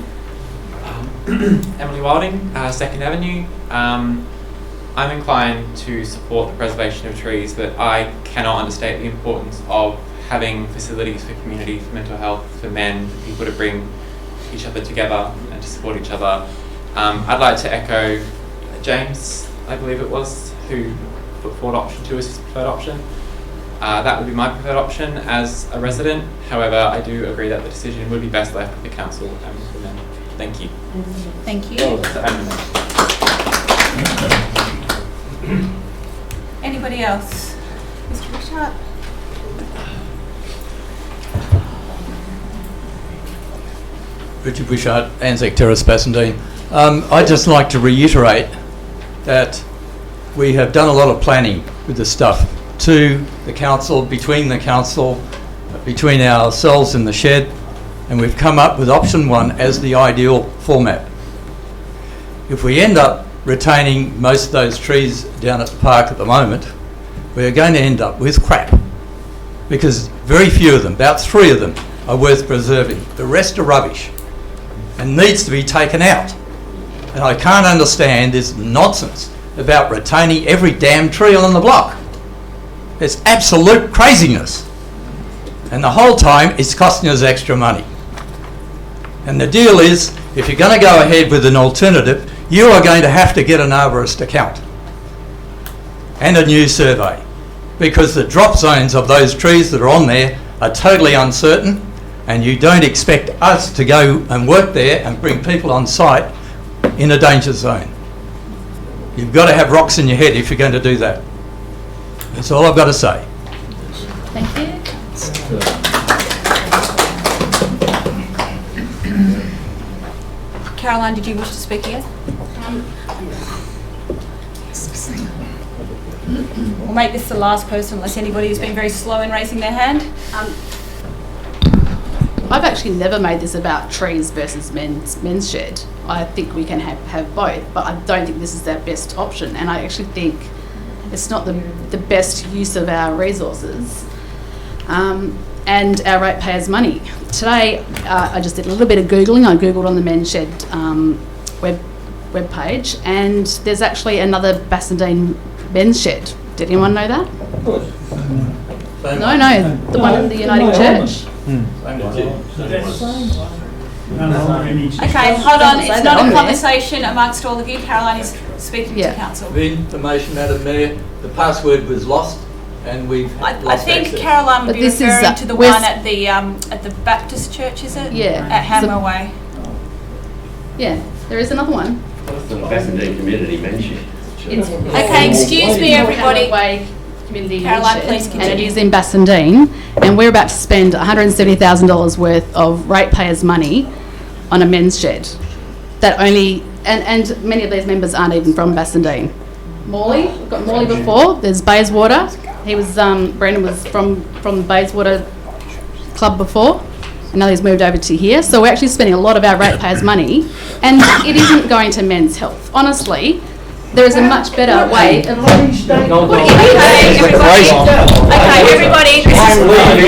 Emily Wilding, 2nd Avenue. I'm inclined to support the preservation of trees, but I cannot understate the importance of having facilities for community, for mental health, for men, for people to bring each other together and to support each other. I'd like to echo James, I believe it was, who put forward option 2 as his preferred option. That would be my preferred option as a resident. However, I do agree that the decision would be best left with the council and with the men. Thank you. Thank you. Anybody else? Mr. Richard? Richard Bouchard, Anzac Terrace, Bassendean. I'd just like to reiterate that we have done a lot of planning with this stuff to the council, between ourselves and the shed, and we've come up with option 1 as the ideal format. If we end up retaining most of those trees down at the park at the moment, we're going to end up with crap, because very few of them, about 3 of them, are worth preserving. The rest are rubbish and needs to be taken out. And I can't understand this nonsense about retaining every damn tree on the block. It's absolute craziness. And the whole time it's costing us extra money. And the deal is, if you're going to go ahead with an alternative, you are going to have to get an arborist account and a new survey, because the drop zones of those trees that are on there are totally uncertain, and you don't expect us to go and work there and bring people on site in a danger zone. You've got to have rocks in your head if you're going to do that. That's all I've got to say. Thank you. Caroline, did you wish to speak again? We'll make this the last person unless anybody has been very slow in raising their hand. I've actually never made this about trees versus men's shed. I think we can have both, but I don't think this is our best option, and I actually think it's not the best use of our resources and our ratepayers' money. Today, I just did a little bit of Googling. I Googled on the men's shed web page, and there's actually another Bassendean men's shed. Did anyone know that? No, the one in the Uniting Church. Okay, hold on. It's not a conversation amongst all of you. Caroline is speaking to council. The information, Madam Mayor, the password was lost, and we've I think Caroline would be referring to the one at the Baptist Church, is it? Yeah. At Hammer Way. Yeah, there is another one. The Bassendean Community Men's Shed. Okay, excuse me, everybody. Caroline, please and continue. it is in Bassendean, and we're about to spend $170,000 worth of ratepayers' money on a men's shed. That only, and many of these members aren't even from Bassendean. Morley, we've got Morley before. There's Bayswater. He was Brendan was from the Bayswater Club before, and now he's moved over to here. So we're actually spending a lot of our ratepayers' money, and it isn't going to men's health. Honestly, there is a much better way of... everybody.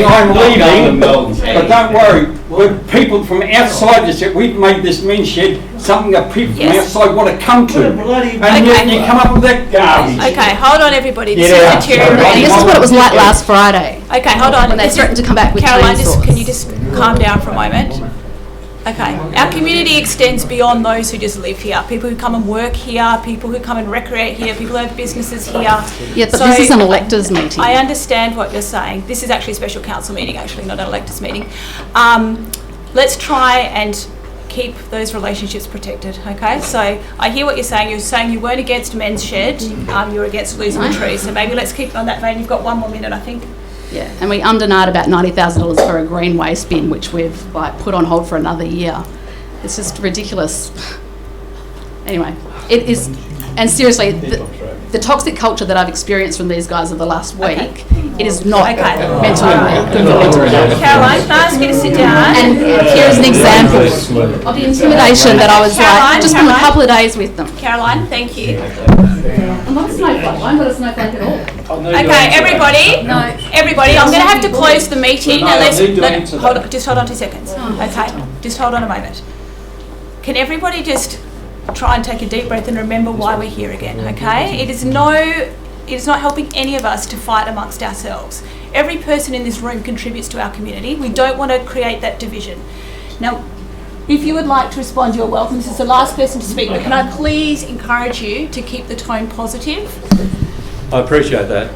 I'm leaving, but don't worry, we're people from outside this, we've made this men's shed something that people from outside want to come to. And yet you come up with that garbage. Okay, hold on, everybody. This Get is out. deteriorating. This is what it was like last Friday. Okay, hold on. When they threatened to come back with Caroline, chainsaws. can you just calm down for a moment? Okay, our community extends beyond those who just live here. People who come and work here, people who come and recreate here, people who have businesses here. Yeah, but this is an electors meeting. I understand what you're saying. This is actually a special council meeting, actually, not an electors meeting. Let's try and keep those relationships protected, okay? So I hear what you're saying. You're saying you weren't against men's shed, you were against losing the trees. So maybe let's keep it on that vein. You've got 1 more minute, I think. Yeah, and we undernight about $90,000 for a green waste bin, which we've put on hold for another year. It's just ridiculous. Anyway, it is, and seriously, the toxic culture that I've experienced from these guys over the last week, it is not good for mental health. Caroline, can I ask you to sit down? And here's an example of the intimidation that I was like, just from a couple of days with them. Caroline, thank you. I'm not a snowflake. I'm not a snowflake at all. Okay, everybody. No. Everybody, I'm going to have to close the meeting unless. Just hold on 2 seconds. Okay, just hold on a moment. Can everybody just try and take a deep breath and remember why we're here again? Okay, it is not helping any of us to fight amongst ourselves. Every person in this room contributes to our community. We don't want to create that division. Now, if you would like to respond, you're welcome. This is the last person to speak, but can I please encourage you to keep the tone positive? I appreciate that.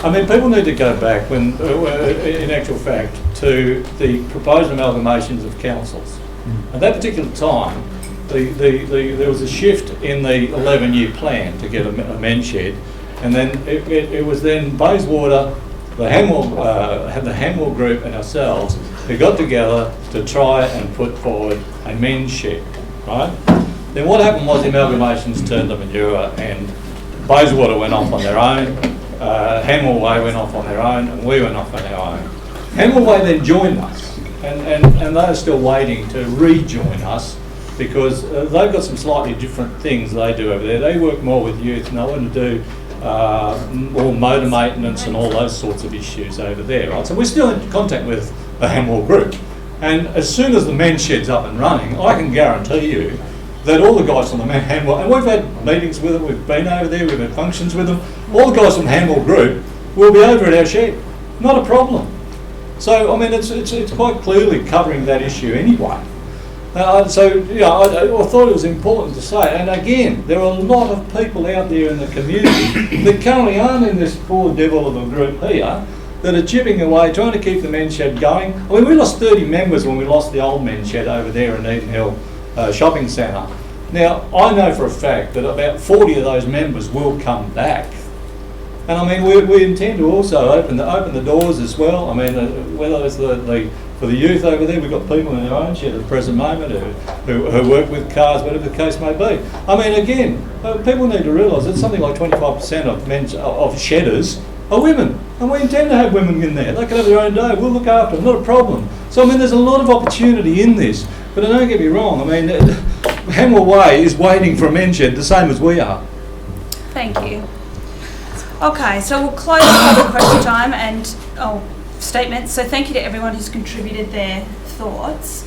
I mean, people need to go back, when, in actual fact, to the proposed amalgamations of councils. At that particular time, there was a shift in the 11-year plan to get a men's shed, and then it was then Bayswater, the Hamwell group and ourselves who got together to try and put forward a men's shed, right? Then what happened was the amalgamations turned the manure, and Bayswater went off on their own, Hamwell Way went off on their own, and we went off on our own. Hamwell Way then joined us, and they're still waiting to rejoin us, because they've got some slightly different things they do over there. They work more with youth, and they want to do more motor maintenance and all those sorts of issues over there, right? So we're still in contact with the Hamwell group, and as soon as the men's shed's up and running, I can guarantee you that all the guys from the Hamwell, and we've had meetings with them, we've been over there, we've had functions with them, all the guys from the Hamwell group will be over at our shed, not a problem. So I mean, it's quite clearly covering that issue anyway. So yeah, I thought it was important to say, and again, there are a lot of people out there in the community that currently aren't in this poor devil of a group here, that are chipping away, trying to keep the men's shed going. I mean, we lost 30 members when we lost the old men's shed over there in Eden Hill Shopping Centre. Now, I know for a fact that about 40 of those members will come back. And I mean, we intend to also open the doors as well. I mean, whether it's for the youth over there, we've got people in our own shed at the present moment who work with cars, whatever the case may be. I mean, again, people need to realise that something like 25% of shedders are women. And we intend to have women in there. They can have their own day. We'll look after them, not a problem. So, I mean, there's a lot of opportunity in this. But don't get me wrong, I mean, Hemwell Way is waiting for a men's shed the same as we are. Thank you. Okay, so we'll close public question time and statements. So thank you to everyone who's contributed their thoughts.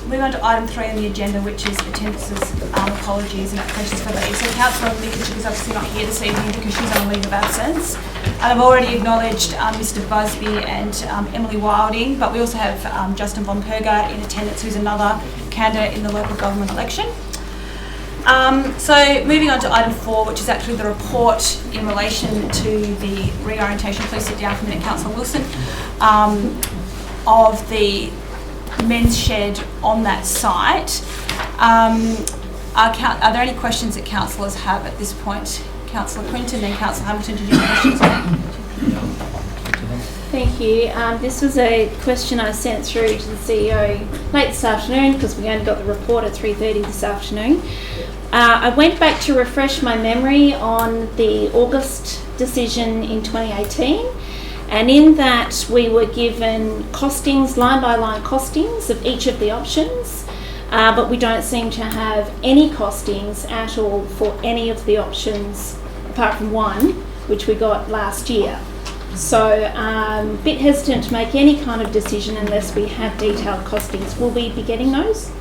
Moving on to item 3 on the agenda, which is attendances, apologies and applications for leave. So Councillor Lickage is obviously not here this evening because she's on leave of absence. And I've already acknowledged Mr Busby and Emily Wilding, but we also have Justin Von Perger in attendance, who's another candidate in the local government election. So moving on to item 4, which is actually the report in relation to the reorientation, please sit down for a minute, Councillor Wilson, of the men's shed on that site. Are there any questions that councillors have at this point? Councillor Quinton, then Councillor Hamilton, did you have questions? Thank you. This was a question I sent through to the CEO late this afternoon because we only got the report at 3:30 this afternoon. I went back to refresh my memory on the August decision in 2018, and in that we were given costings, line by line costings of each of the options, but we don't seem to have any costings at all for any of the options apart from one, which we got last year. So a bit hesitant to make any kind of decision unless we have detailed costings. Will we be getting those?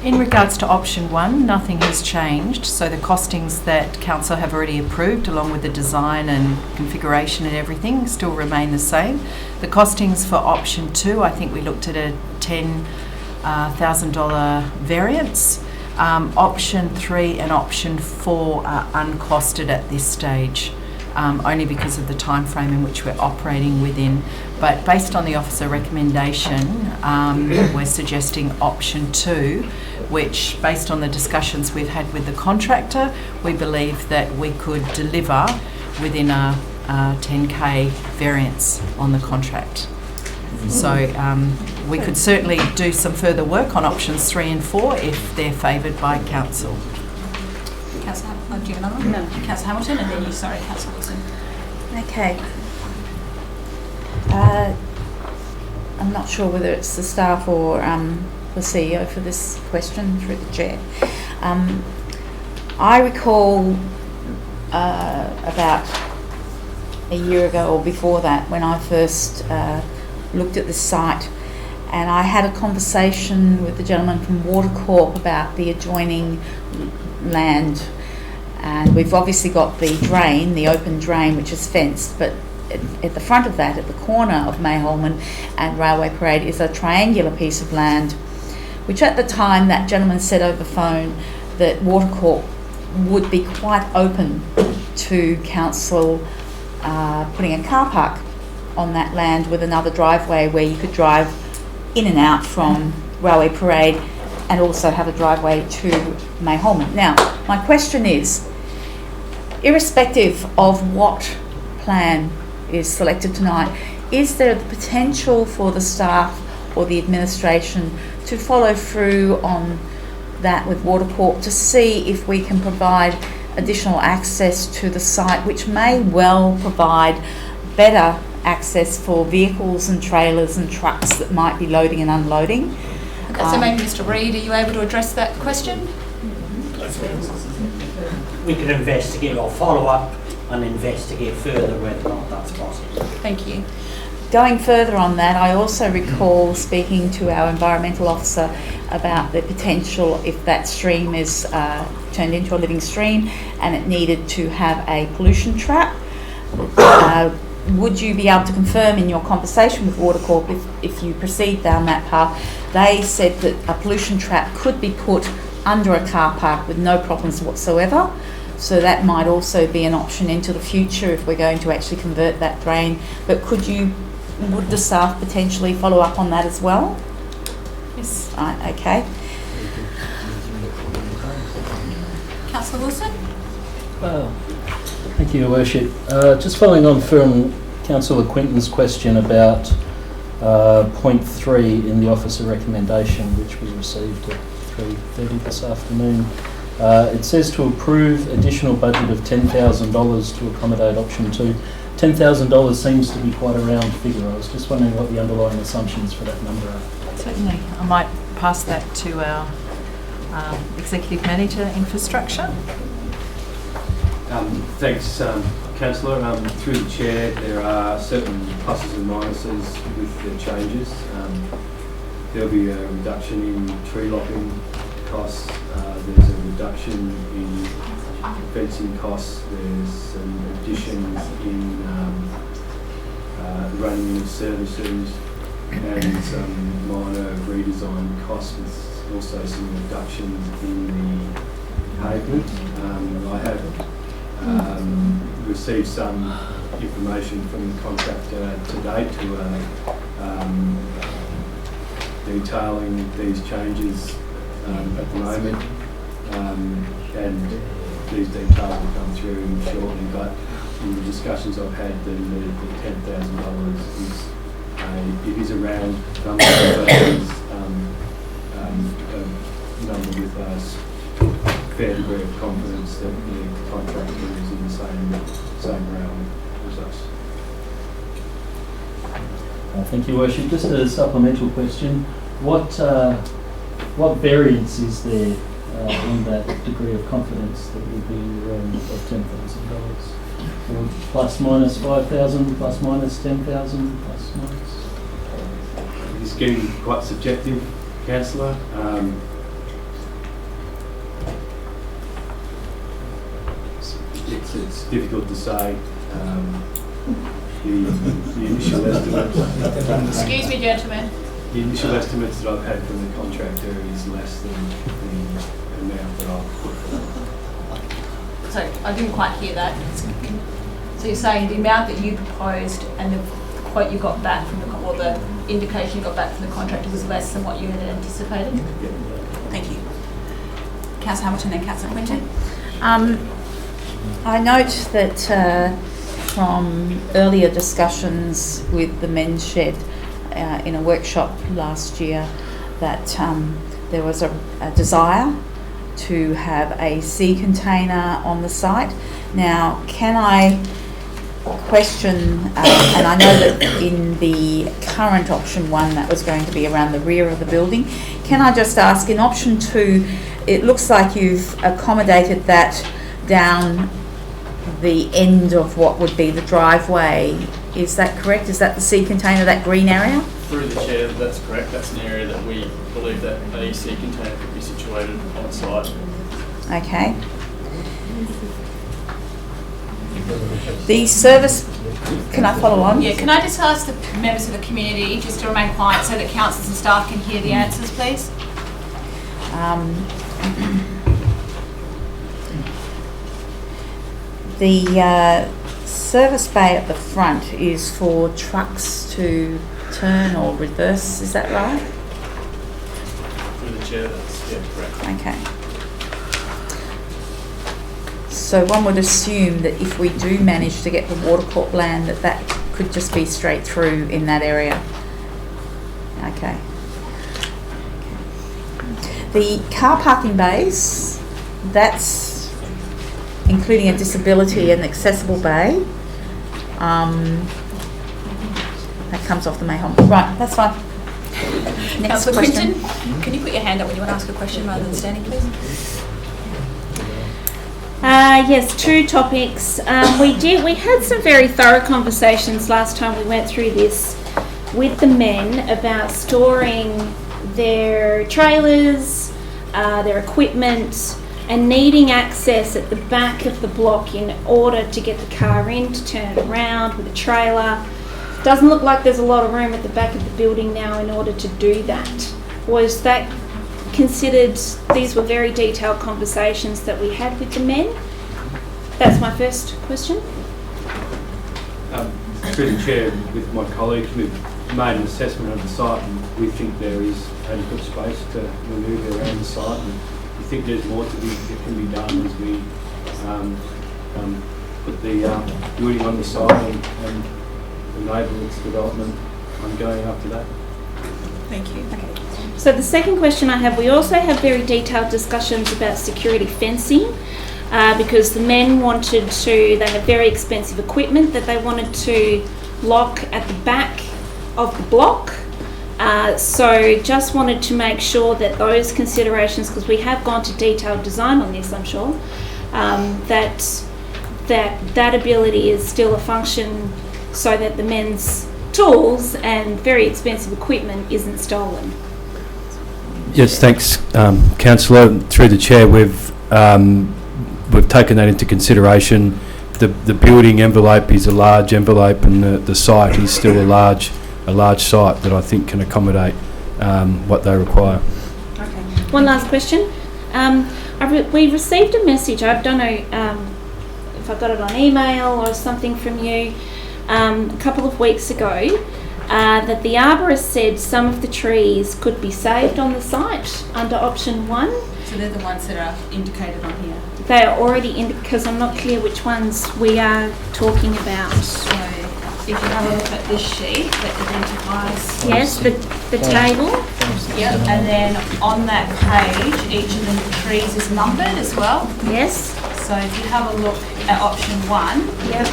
In regards to option 1, nothing has changed. So the costings that Council have already approved, along with the design and configuration and everything, still remain the same. The costings for option 2, I think we looked at a $10,000 variance. Option 3 and option 4 are uncosted at this stage. Only because of the time frame in which we're operating within. But based on the officer recommendation, we're suggesting option 2, which, based on the discussions we've had with the contractor, we believe that we could deliver within a 10K variance on the contract. So we could certainly do some further work on options 3 and 4 if they're favoured by council. Councillor Hamilton, do you have another one? No. Councillor Hamilton, and then you, sorry, Councillor Wilson. Okay. I'm not sure whether it's the staff or the CEO for this question through the chair. I recall about a year ago or before that when I first looked at this site, and I had a conversation with the gentleman from Water Corp about the adjoining land. And we've obviously got the drain, the open drain, which is fenced, but at the front of that, at the corner of Mayholman and Railway Parade, is a triangular piece of land, which at the time that gentleman said over the phone that Water Corp would be quite open to council putting a car park on that land with another driveway where you could drive in and out from Railway Parade and also have a driveway to Mayholman. Now, my question is, irrespective of what plan is selected tonight, is there the potential for the staff or the administration to follow through on that with Water Corp to see if we can provide additional access to the site, which may well provide better access for vehicles and trailers and trucks that might be loading and unloading? Okay, so maybe Mr Reid, are you able to address that question? We can investigate or follow up and investigate further whether or not that's possible. Thank you. Going further on that, I also recall speaking to our environmental officer about the potential if that stream is turned into a living stream and it needed to have a pollution trap. Would you be able to confirm in your conversation with Water Corp if you proceed down that path? They said that a pollution trap could be put under a car park with no problems whatsoever. So that might also be an option into the future if we're going to actually convert that drain. But would the staff potentially follow up on that as well? Yes. Right, okay. Councillor Wilson. Thank you, Your Worship. Just following on from Councillor Quinton's question about point 3 in the Officer recommendation, which we received at 3:30 this afternoon. It says to approve additional budget of $10,000 to accommodate option 2. $10,000 seems to be quite a round figure. I was just wondering what the underlying assumptions for that number are. Certainly. I might pass that to our Executive Manager, Infrastructure. Thanks, Councillor. Through the Chair, there are certain pluses and minuses with the changes. There'll be a reduction in tree lopping costs. There's a reduction in fencing costs. There's some additions in running of services and some minor redesign costs, with also some reductions in the pavement. I have received some information from the contractor today to detailing these changes at the moment, and these details will come through shortly, but in the discussions I've had, the $10,000 is a round number, but it is a number with a fair degree of confidence that the contractor is in the same realm as us. Thank you, Worship. Just a supplemental question. What variance is there in that degree of confidence that would be in the realm of $10,000? Plus minus 5,000, plus minus 10,000, plus minus? It's getting quite subjective, Councillor. It's difficult to say. The initial estimates. Excuse me, gentlemen. The initial estimates that I've had from the contractor is less than the amount that I've put forward. So I didn't quite hear that. So you're saying the amount that you proposed and the quote you got back from or the indication you got back from the contractor was less than what you had anticipated? Yeah. Thank you. Councillor Hamilton and Councillor Quinton. I note that from earlier discussions with the men's shed in a workshop last year that there was a desire to have a sea container on the site. Now, can I question, and I know that in the current option 1 that was going to be around the rear of the building, can I just ask, in option 2, it looks like you've accommodated that down the end of what would be the driveway. Is that correct? Is that the sea container, that green area? Through the Chair, that's correct. That's an area that we believe that a sea container could be situated on site. Okay. The service, can I follow on? Yeah, can I just ask the members of the community just to remain quiet so that councillors and staff can hear the answers, please? The service bay at the front is for trucks to turn or reverse, is that right? Through the Chair, that's correct. Okay. So one would assume that if we do manage to get the water court land, that could just be straight through in that area. Okay. The car parking bays, that's including a disability and accessible bay. That comes off the Mayholm. Right, that's fine. Next Councillor question. Quinton, can you put your hand up when you want to ask a question rather than standing, please? Yes, 2 topics. We had some very thorough conversations last time we went through this with the men about storing their trailers, their equipment, and needing access at the back of the block in order to get the car in, to turn it around with a trailer. Doesn't look like there's a lot of room at the back of the building now in order to do that. Was that considered? These were very detailed conversations that we had with the men. That's my first question. Through the Chair, with my colleagues, we've made an assessment of the site and we think there is adequate space to manoeuvre around the site, and you think there's more that can be done as we put the building on the side and enable its development going after that? Thank you. Okay. So the second question I have, we also have very detailed discussions about security fencing because the men wanted to, they have very expensive equipment that they wanted to lock at the back of the block. So just wanted to make sure that those considerations, because we have gone to detailed design on this, I'm sure, that ability is still a function so that the men's tools and very expensive equipment isn't stolen. Yes, thanks, Councillor. Through the chair, we've taken that into consideration. The building envelope is a large envelope, and the site is still a large site that I think can accommodate what they require. Okay. One last question. We received a message. I don't know if I got it on email or something from you a couple of weeks ago. That the arborist said some of the trees could be saved on the site under option 1. So they're the ones that are indicated on here? They are already because I'm not clear which ones we are talking about. So if you have a look at this sheet that identifies... Yes, the table. Yep, and then on that page, each of the trees is numbered as well. Yes. So if you have a look at option 1, yep.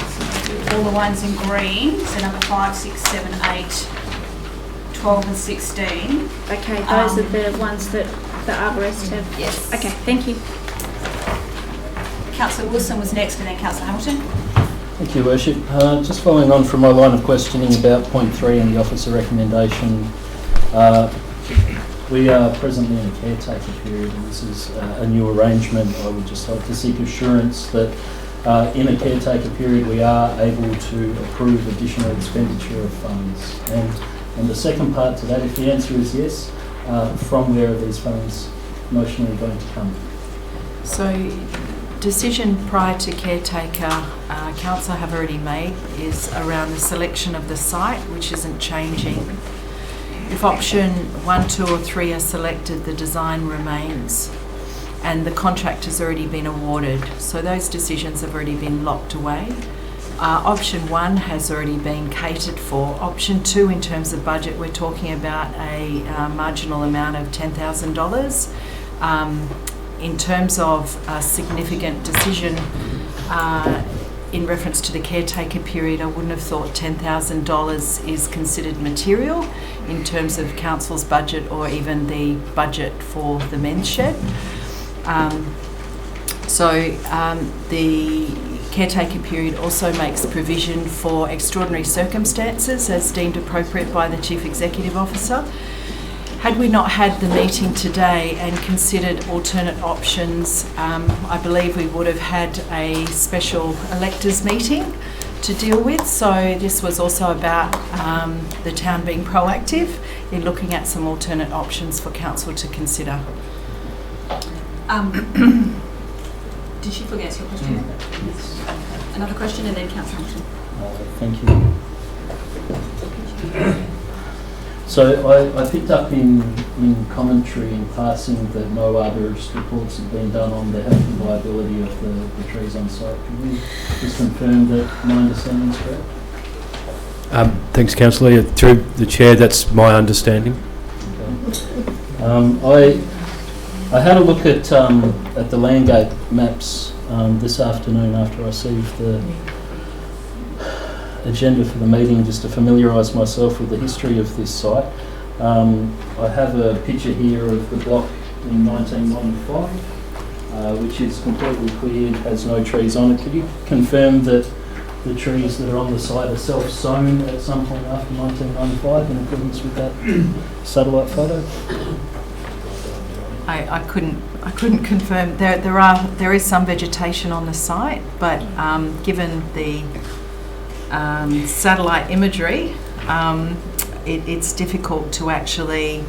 All the ones in green, so number 5, 6, 7, 8, 12 and 16. Okay, those are the ones that the arborists have. Yes. Okay, thank you. Councillor Wilson was next and then Councillor Hamilton. Thank you, Worship. Just following on from my line of questioning about point 3 and the officer recommendation, we are presently in a caretaker period, and this is a new arrangement. I would just like to seek assurance that in a caretaker period we are able to approve additional expenditure of funds. And the second part to that, if the answer is yes, from where are these funds notionally going to come? So, decision prior to caretaker, council have already made is around the selection of the site, which isn't changing. If option 1, 2 or 3 are selected, the design remains and the contract has already been awarded. So those decisions have already been locked away. Option 1 has already been catered for. Option 2, in terms of budget, we're talking about a marginal amount of $10,000. In terms of a significant decision in reference to the caretaker period, I wouldn't have thought $10,000 is considered material in terms of council's budget or even the budget for the men's shed. The caretaker period also makes provision for extraordinary circumstances as deemed appropriate by the Chief Executive Officer. Had we not had the meeting today and considered alternate options, I believe we would have had a special electors meeting to deal with. So this was also about the town being proactive in looking at some alternate options for council to consider. Did she forget your question? Yes. Another question and then Councillor Hamilton. Thank you. So I picked up in commentary in passing that no arborist reports have been done on the health and viability of the trees on site. Can you just confirm that my understanding is correct? Thanks, Councillor. Through the chair, that's my understanding. Okay. I had a look at the landscape maps this afternoon after I received the agenda for the meeting, just to familiarise myself with the history of this site. I have a picture here of the block in 1995, which is completely cleared, has no trees on it. Could you confirm that the trees that are on the site are self-sown at some point after 1995 in accordance with that satellite photo? I couldn't confirm. There is some vegetation on the site, but given the satellite imagery, it's difficult to actually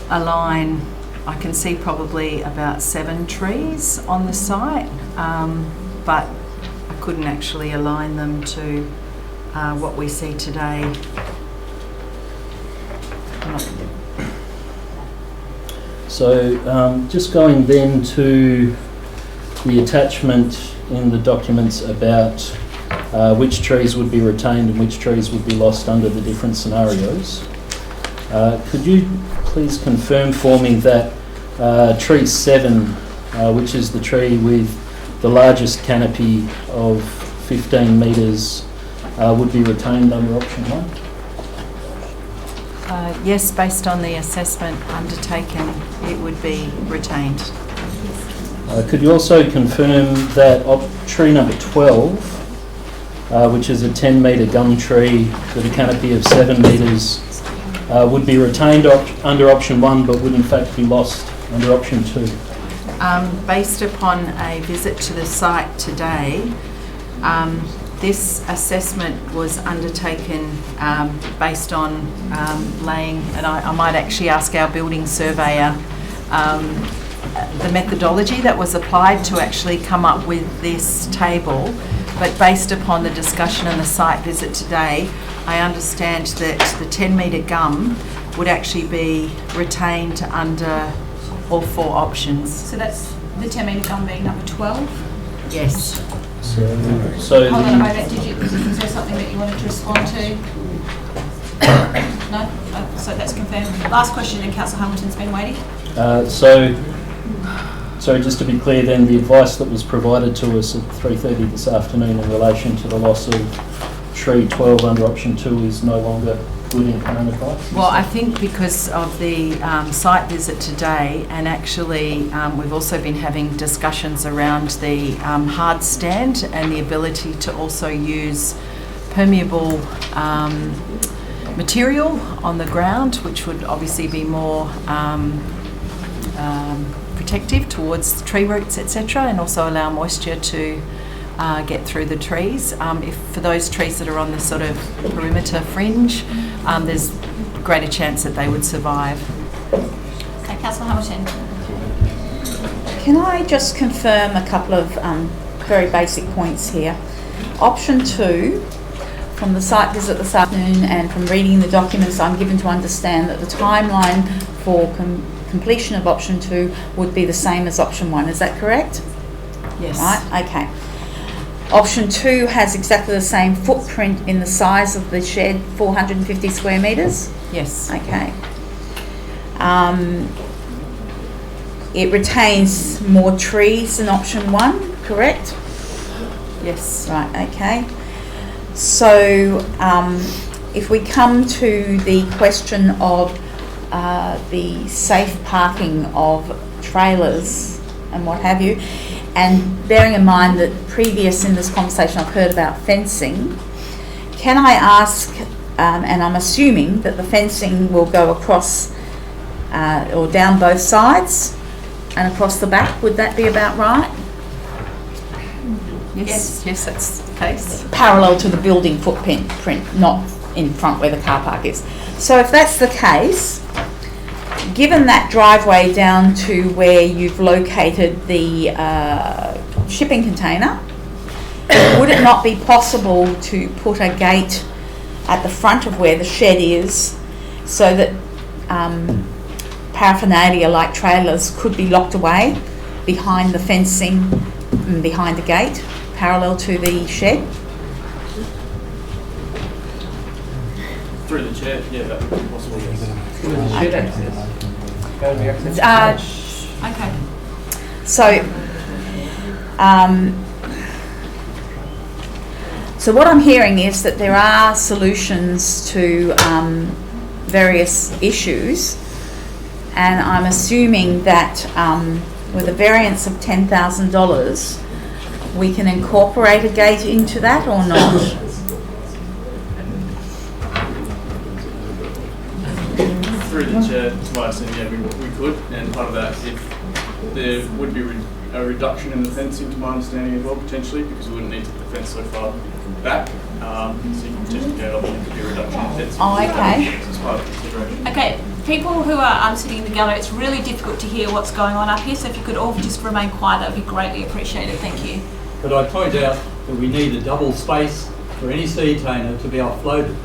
align. I can see probably about 7 trees on the site, but I couldn't actually align them to what we see today. So just going then to the attachment in the documents about which trees would be retained and which trees would be lost under the different scenarios. Could you please confirm for me that tree 7, which is the tree with the largest canopy of 15 metres, would be retained under option 1? Yes, based on the assessment undertaken, it would be retained. Could you also confirm that tree number 12, which is a 10-metre gum tree with a canopy of 7 metres, would be retained under option 1 but would in fact be lost under option 2? Based upon a visit to the site today, this assessment was undertaken based on laying, and I might actually ask our building surveyor the methodology that was applied to actually come up with this table, but based upon the discussion and the site visit today, I understand that the 10-metre gum would actually be retained under all 4 options. So that's the 10-metre gum being number 12? Yes. So hold on a moment, is there something that you wanted to respond to? No? So that's confirmed. Last question, and Councillor Hamilton's been waiting. So just to be clear then, the advice that was provided to us at 3:30 this afternoon in relation to the loss of tree 12 under option 2 is no longer good in current advice? Well, I think because of the site visit today, and actually we've also been having discussions around the hard stand and the ability to also use permeable material on the ground, which would obviously be more protective towards tree roots, etc., and also allow moisture to get through the trees. If for those trees that are on the sort of perimeter fringe, there's a greater chance that they would survive. Okay, Councillor Hamilton. Can I just confirm a couple of very basic points here? Option 2, from the site visit this afternoon and from reading the documents, I'm given to understand that the timeline for completion of option 2 would be the same as option 1. Is that correct? Yes. Right, okay. Option 2 has exactly the same footprint in the size of the shed, 450 square metres? Yes. Okay. It retains more trees than option 1, correct? Yes. Right, okay. So if we come to the question of the safe parking of trailers and what have you, and bearing in mind that previous in this conversation I've heard about fencing, can I ask, and I'm assuming that the fencing will go across or down both sides and across the back, would that be about right? Yes, yes, that's the case. Parallel to the building footprint, not in front where the car park is. So if that's the case, given that driveway down to where you've located the shipping container, would it not be possible to put a gate at the front of where the shed is so that paraphernalia like trailers could be locked away behind the fencing and behind the gate, parallel to the shed? Through the chair, yeah, that would be possible. Okay. So, so what I'm hearing is that there are solutions to various issues, and I'm assuming that with a variance of $10,000, we can incorporate a gate into that or not? Through the chair, to my understanding, yeah, we could, and part of that, if there would be a reduction in the fencing, to my understanding as well, potentially, because we wouldn't need to put the fence so far back. So you can potentially get option to be a reduction in fencing. Oh, okay. As part of the consideration. Okay, people who are sitting in the gallery, it's really difficult to hear what's going on up here, so if you could all just remain quiet, that would be greatly appreciated. Thank you. But I point out that we need a double space for any sea container to be offloaded.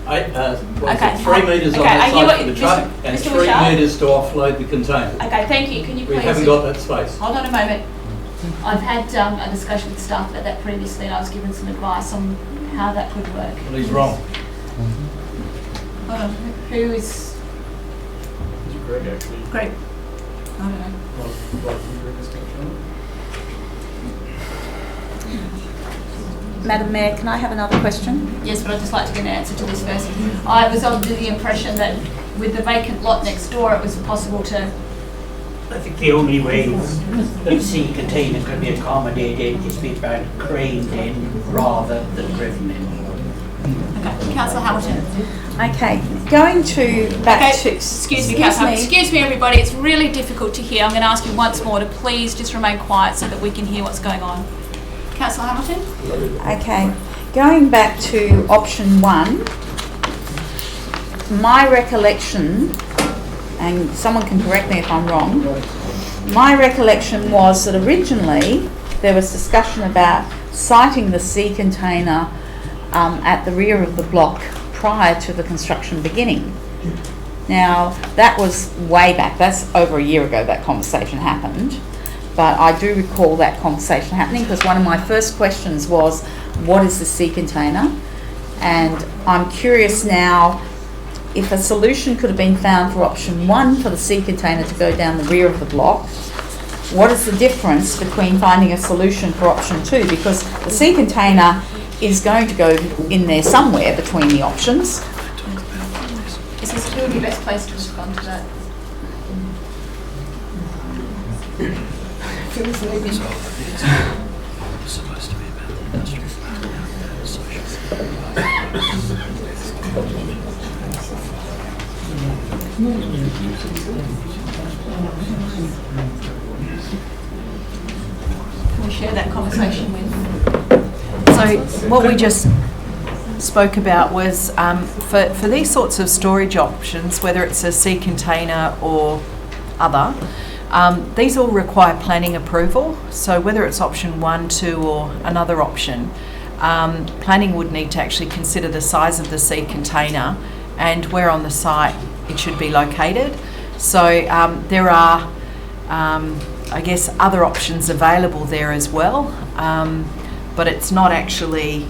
Okay. 3 metres on Okay, that I hear side what for the Mr. truck and Mr. 3 Michelle? metres to offload the container. Okay, thank you. Can you please... We haven't got that space. Hold on a moment. I've had a discussion with staff about that previously, and I was given some advice on how that could work. Well, he's wrong. Hold on. Who is... Greg, actually. Greg. I don't know. Madam Mayor, can I have another question? Yes, but I'd just like to get an answer to this first. I was under the impression that with the vacant lot next door, it was possible to... I think the only way the sea container can be accommodated is be craned in rather than driven in. Okay, Councillor Hamilton. Okay, going to back to... Excuse me, Councillor. Excuse me, everybody. It's really difficult to hear. I'm going to ask you once more to please just remain quiet so that we can hear what's going on. Councillor Hamilton. Okay, going back to option 1, my recollection, and someone can correct me if I'm wrong, my recollection was that originally there was discussion about siting the sea container at the rear of the block prior to the construction beginning. Now, that was way back, that's over a year ago that conversation happened, but I do recall that conversation happening because one of my first questions was, what is the sea container? And I'm curious now, if a solution could have been found for option 1 for the sea container to go down the rear of the block, what is the difference between finding a solution for option 2? Because the sea container is going to go in there somewhere between the options. Is this who would be best placed to respond to that? Who's leaving? Supposed to be about industrial Can we share that conversation with... So what we just spoke about was for these sorts of storage options, whether it's a sea container or other, these all require planning approval. So whether it's option 1, 2 or another option, planning would need to actually consider the size of the sea container and where on the site it should be located. So there are, I guess, other options available there as well, but it's not actually,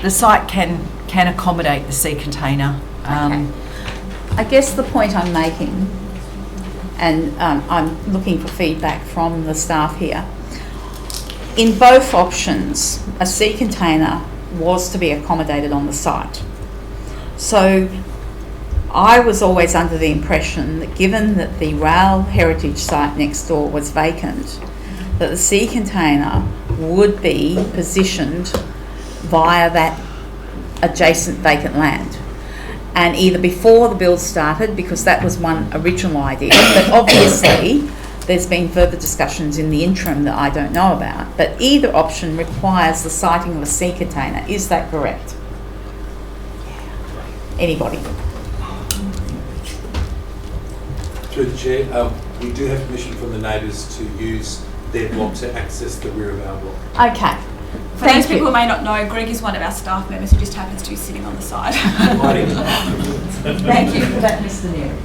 the site can accommodate the sea container. Okay. I guess the point I'm making, and I'm looking for feedback from the staff here, in both options, a sea container was to be accommodated on the site. So I was always under the impression that given that the rail heritage site next door was vacant, that the sea container would be positioned via that adjacent vacant land. And either before the build started, because that was one original idea, but obviously there's been further discussions in the interim that I don't know about, but either option requires the siting of a sea container. Is that correct? Anybody? Through the Chair, we do have permission from the neighbours to use their block to access the rear of our block. Okay. For those people who may not know, Greg is one of our staff members who just happens to be sitting on the side. Thank you for that, Mr. Neary.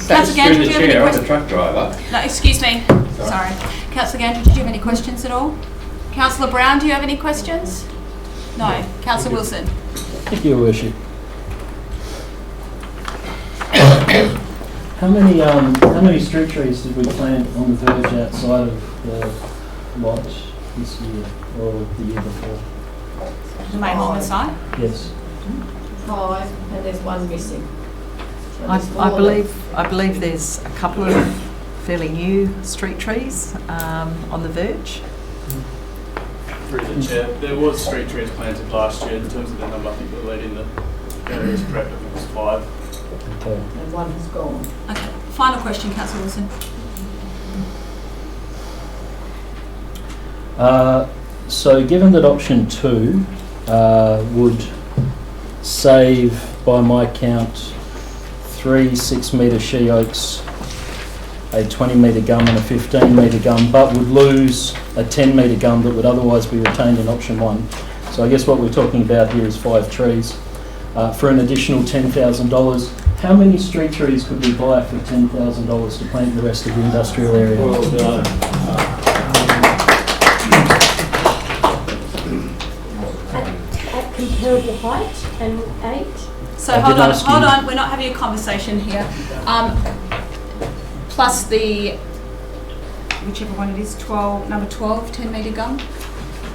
Councillor Gandhi, do you have any I'm a questions? truck driver. No, excuse me. Sorry. Councillor Gandhi, did you have any questions at all? Councillor Brown, do you have any questions? No. Councillor Wilson? Thank you, Your Worship. How many street trees did we plant on the verge outside of the lot this year or the year before? The main on the site? Yes. 5, and there's one missing. So I there's 4 believe there's a couple of fairly new street trees on the verge. Through the Chair, there was street trees planted last year. In terms of the number, I think the lead in the area is correct. I think it was 5. Okay. and one has gone. Okay. Final question, Councillor Wilson. So given that option 2 would save, by my count, 3 6-metre she oaks, a 20-metre gum and a 15-metre gum, but would lose a 10-metre gum that would otherwise be retained in option 1. So I guess what we're talking about here is 5 trees. for an additional $10,000. How many street trees could we buy for $10,000 to plant in the rest of the industrial area? Well done. At comparable height and age? So hold on, we're not having a conversation here. Plus the, whichever one it is, number 12, 10 metre gum.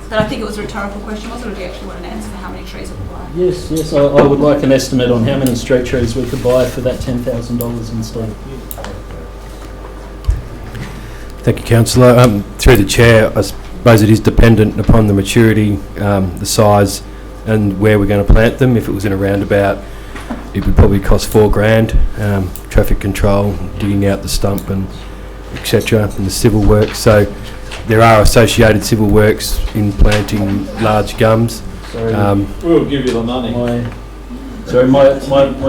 But I think it was a rhetorical question, wasn't it? Or do you actually want an answer for how many trees it will buy? Yes, I would like an estimate on how many street trees we could buy for that $10,000 instead. Thank you, Councillor. Through the Chair, I suppose it is dependent upon the maturity, the size and where we're going to plant them. If it was in a roundabout, it would probably cost $4,000, traffic control, digging out the stump and etc. and the civil works. So there are associated civil works in planting large gums. We'll give you the money. My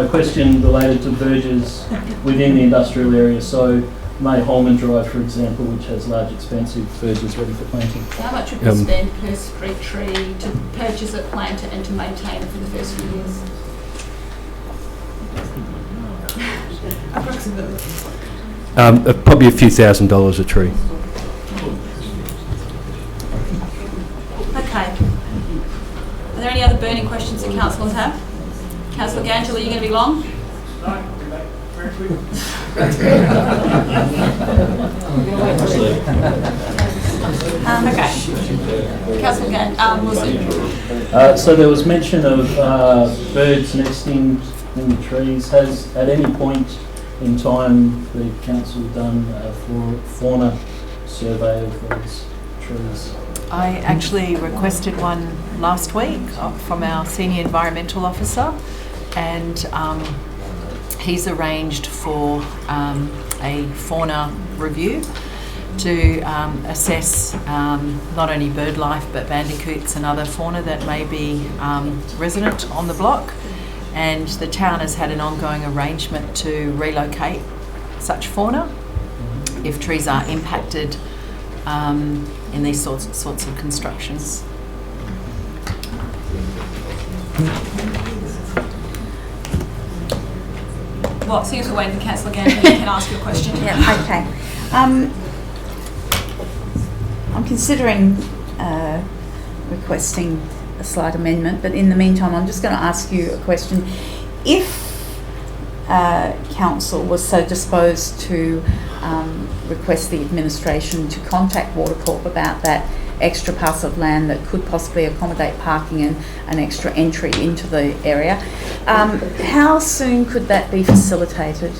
question related to verges within the industrial area. So May Holman Drive, for example, which has large expensive verges ready for planting. How much would we spend per street tree to purchase it, plant it and to maintain it for the first few years? Approximately. Probably a few $1,000s a tree. Okay. Are there any other burning questions that councillors have? Councillor Gangel, are you going to be long? No, very quick. Okay. Councillor Wilson. So there was mention of birds nesting in the trees. Has at any point in time the council done a fauna survey of those trees? I actually requested one last week from our senior environmental officer, and he's arranged for a fauna review to assess not only bird life but bandicoots and other fauna that may be resident on the block. And the town has had an ongoing arrangement to relocate such fauna if trees are impacted in these sorts of constructions. Well, since we're waiting for Councillor Gangel, you can ask your question. Yeah, okay. I'm considering requesting a slight amendment, but in the meantime I'm just going to ask you a question. If council was so disposed to request the administration to contact Water Corp about that extra parcel of land that could possibly accommodate parking and an extra entry into the area, how soon could that be facilitated?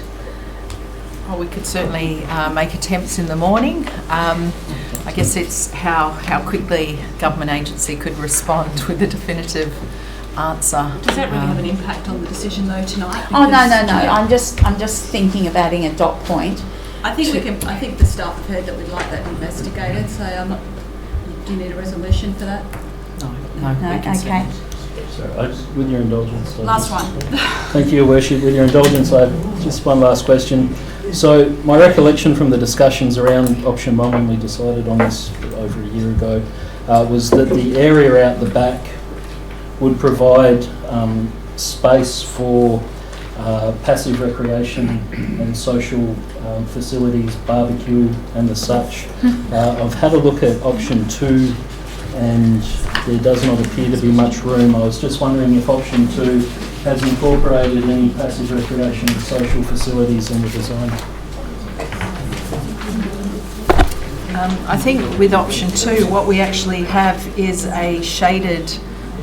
Well, we could certainly make attempts in the morning. I guess it's how quickly government agency could respond with a definitive answer. Does that really have an impact on the decision though tonight? Oh no. I'm just thinking of adding a dot point. I think we can. I think the staff have heard that we'd like that investigated. So do you need a resolution for that? No. Okay. Sorry, with your indulgence. Last one. Thank you, Your Worship. With your indulgence, I have just one last question. So my recollection from the discussions around option one when we decided on this over a year ago was that the area out the back would provide space for passive recreation and social facilities, barbecue and the such. I've had a look at option 2 and there does not appear to be much room. I was just wondering if option 2 has incorporated any passive recreation and social facilities in the design. I think with option 2 what we actually have is a shaded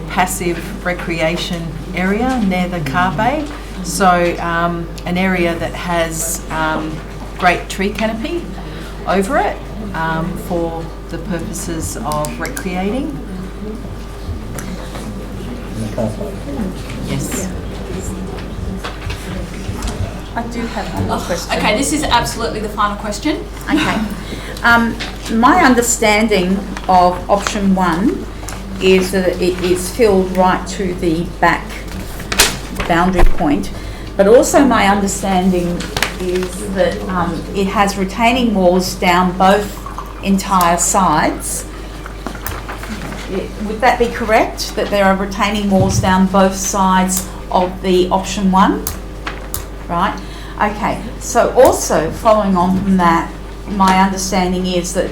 passive recreation area near the car bay. So an area that has great tree canopy over it for the purposes of recreating. Yes. I do have one more question. Okay, this is absolutely the final question. Okay. My understanding of option 1 is that it is filled right to the back boundary point, but also my understanding is that it has retaining walls down both entire sides. Would that be correct, that there are retaining walls down both sides of the option 1, right? Okay, so also following on from that, my understanding is that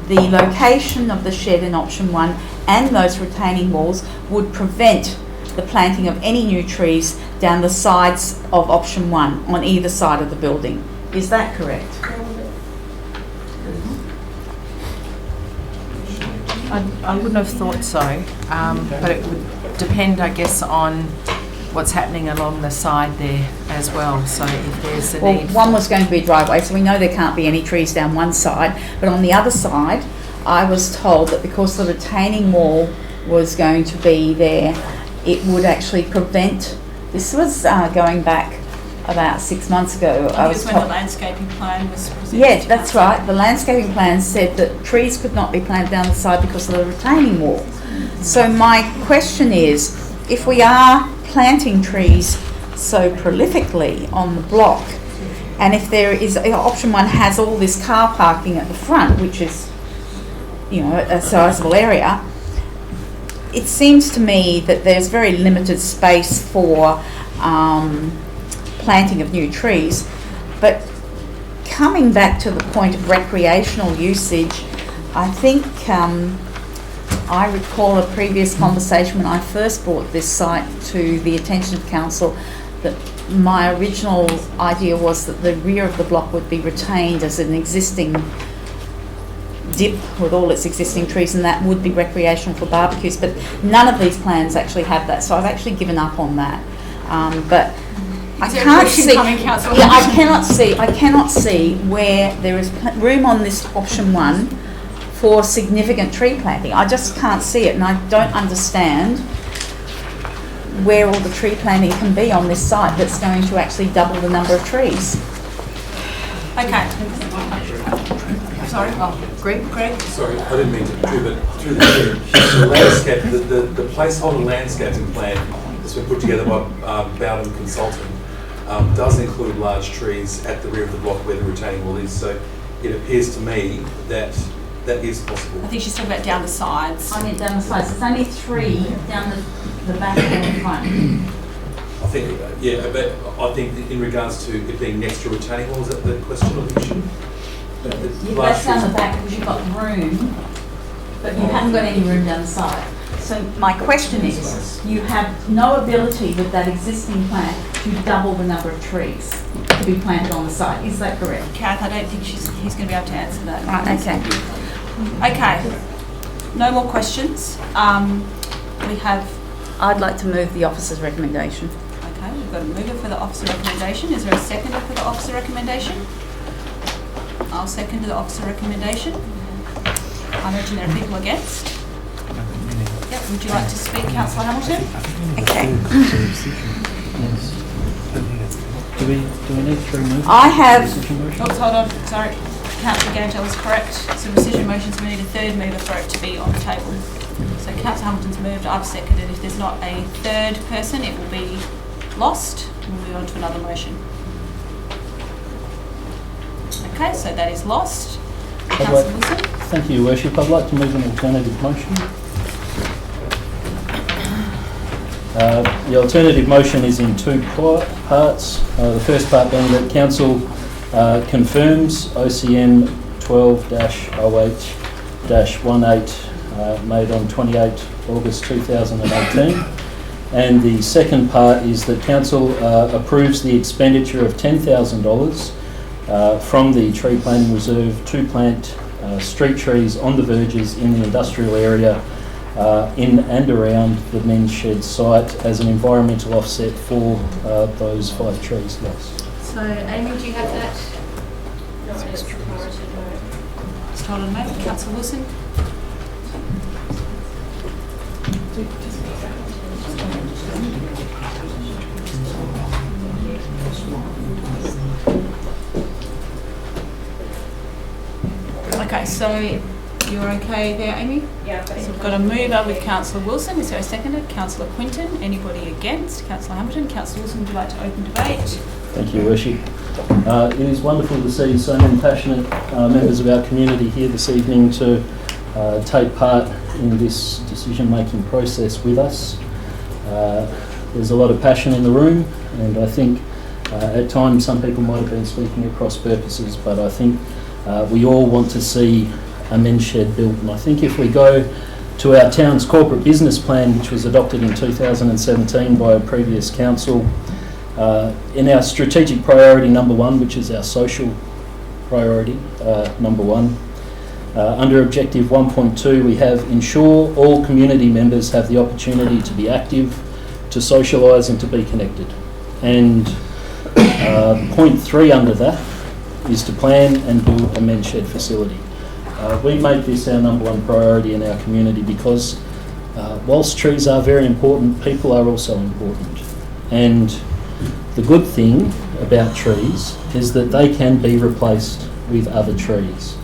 the location of the shed in option 1 and those retaining walls would prevent the planting of any new trees down the sides of option 1 on either side of the building. Is that correct? I wouldn't have thought so, but it would depend, I guess, on what's happening along the side there as well. So if there's a need... One was going to be a driveway, so we know there can't be any trees down one side, but on the other side, I was told that because the retaining wall was going to be there, it would actually prevent... This was going back about 6 months ago. I was when the landscaping plan was presented. Yes, that's right. The landscaping plan said that trees could not be planted down the side because of the retaining wall. So my question is, if we are planting trees so prolifically on the block, and if there is, option 1 has all this car parking at the front, which is, you know, a sizable area, it seems to me that there's very limited space for planting of new trees. But coming back to the point of recreational usage, I think I recall a previous conversation when I first brought this site to the attention of council that my original idea was that the rear of the block would be retained as an existing dip with all its existing trees, and that would be recreational for barbecues, but none of these plans actually have that, so I've actually given up on that. But I can't see. I cannot see where there is room on this option 1 for significant tree planting. I just can't see it, and I don't understand where all the tree planting can be on this site that's going to actually double the number of trees. Okay. Sorry. Greg? Sorry, I didn't mean to do, but through the chair, the landscape, the placeholder landscaping plan that's been put together by Bowden Consulting does include large trees at the rear of the block where the retaining wall is. So it appears to me that that is possible. I think she's talking about down the sides. I mean down the sides. There's only 3 down the back and the front. I think, yeah, but I think in regards to it being next to retaining wall, is that the question or the issue? That's down the back because you've got room, but you haven't got any room down the side. So my question is, you have no ability with that existing plan to double the number of trees to be planted on the site. Is that correct? Kath, I don't think he's going to be able to answer that. Right, okay. Okay. No more questions. We have... I'd like to move the officer's recommendation. Okay, we've got a mover for the officer recommendation. Is there a seconder for the officer recommendation? I'll second the officer recommendation. I imagine there are people against. Yep. Would you like to speak, Councillor Hamilton? Okay. Do we need to remove? I have. Oops, hold on. Sorry. Councillor Gantel is correct. So rescission motions, we need a third mover for it to be on the table. So Councillor Hamilton's moved. I've seconded. If there's not a third person, it will be lost. We'll move on to another motion. Okay, so that is lost. Councillor Wilson. Thank you, Your Worship. I'd like to move an alternative motion. The alternative motion is in 2 parts. The first part being that Council confirms OCN 12-08-18 made on 28 August 2018. And the second part is that Council approves the expenditure of $10,000 from the tree planting reserve to plant street trees on the verges in the industrial area in and around the men's shed site as an environmental offset for those 5 trees lost. So Amy, do you have that? Just hold on a moment. Councillor Wilson. Okay, so you're okay there, Amy? Yeah. So we've got a mover with Councillor Wilson. Is there a seconder? Councillor Quinton. Anybody against? Councillor Hamilton. Councillor Wilson, would you like to open debate? Thank you, Worship. It is wonderful to see so many passionate members of our community here this evening to take part in this decision-making process with us. There's a lot of passion in the room, and I think at times some people might have been speaking at cross purposes, but I think we all want to see a men's shed built. And I think if we go to our town's corporate business plan, which was adopted in 2017 by a previous council, in our strategic priority number 1, which is our social priority number 1, under objective 1.2 we have ensure all community members have the opportunity to be active, to socialise and to be connected. And point 3 under that is to plan and build a men's shed facility. We make this our number 1 priority in our community because whilst trees are very important, people are also important. And the good thing about trees is that they can be replaced with other trees.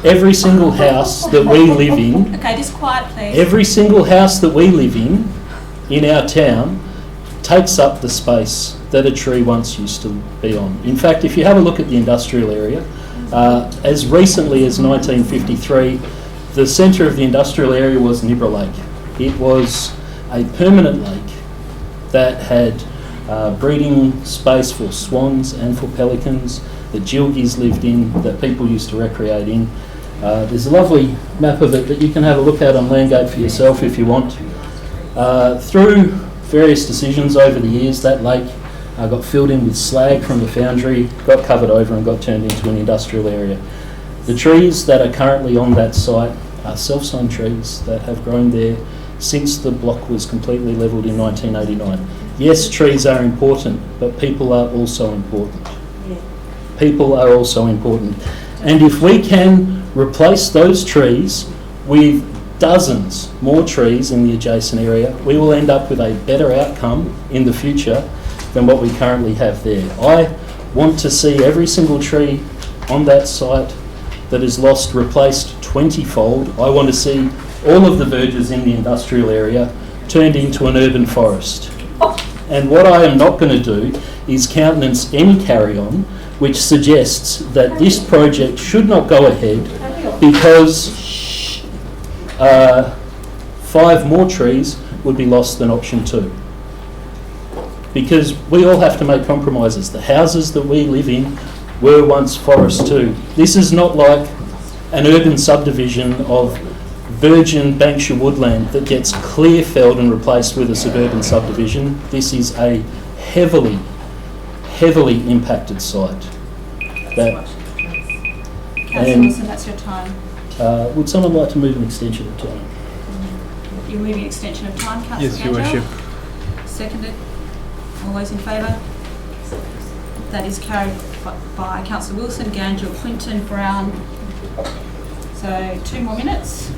Every single house that we live in... Okay, just quiet, please. Every single house that we live in our town, takes up the space that a tree once used to be on. In fact, if you have a look at the industrial area, as recently as 1953, the centre of the industrial area was Nibra Lake. It was a permanent lake that had breeding space for swans and for pelicans, that gilgies lived in, that people used to recreate in. There's a lovely map of it that you can have a look at on Landgate for yourself if you want. Through various decisions over the years, that lake got filled in with slag from the foundry, got covered over and got turned into an industrial area. The trees that are currently on that site are self-sown trees that have grown there since the block was completely levelled in 1989. Yes, trees are important, but people are also important. People are also important. And if we can replace those trees with dozens more trees in the adjacent area, we will end up with a better outcome in the future than what we currently have there. I want to see every single tree on that site that is lost replaced 20-fold. I want to see all of the verges in the industrial area turned into an urban forest. And what I am not going to do is countenance any carry-on which suggests that this project should not go ahead because 5 more trees would be lost than option 2. Because we all have to make compromises. The houses that we live in were once forest too. This is not like an urban subdivision of virgin Bankshire woodland that gets clear felled and replaced with a suburban subdivision. This is a heavily impacted site. Councillor Wilson, that's your time. Would someone like to move an extension of time? You're moving extension of time, Councillor Yes, Your Worship. Seconded. All those in favour? That is carried by Councillor Wilson, Gangel, Quinton, Brown. So 2 more minutes.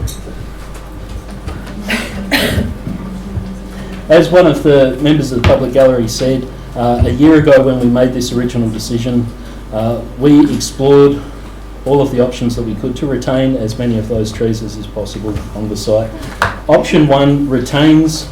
As one of the members of the public gallery said, a year ago when we made this original decision, we explored all of the options that we could to retain as many of those trees as is possible on the site. Option 1 retains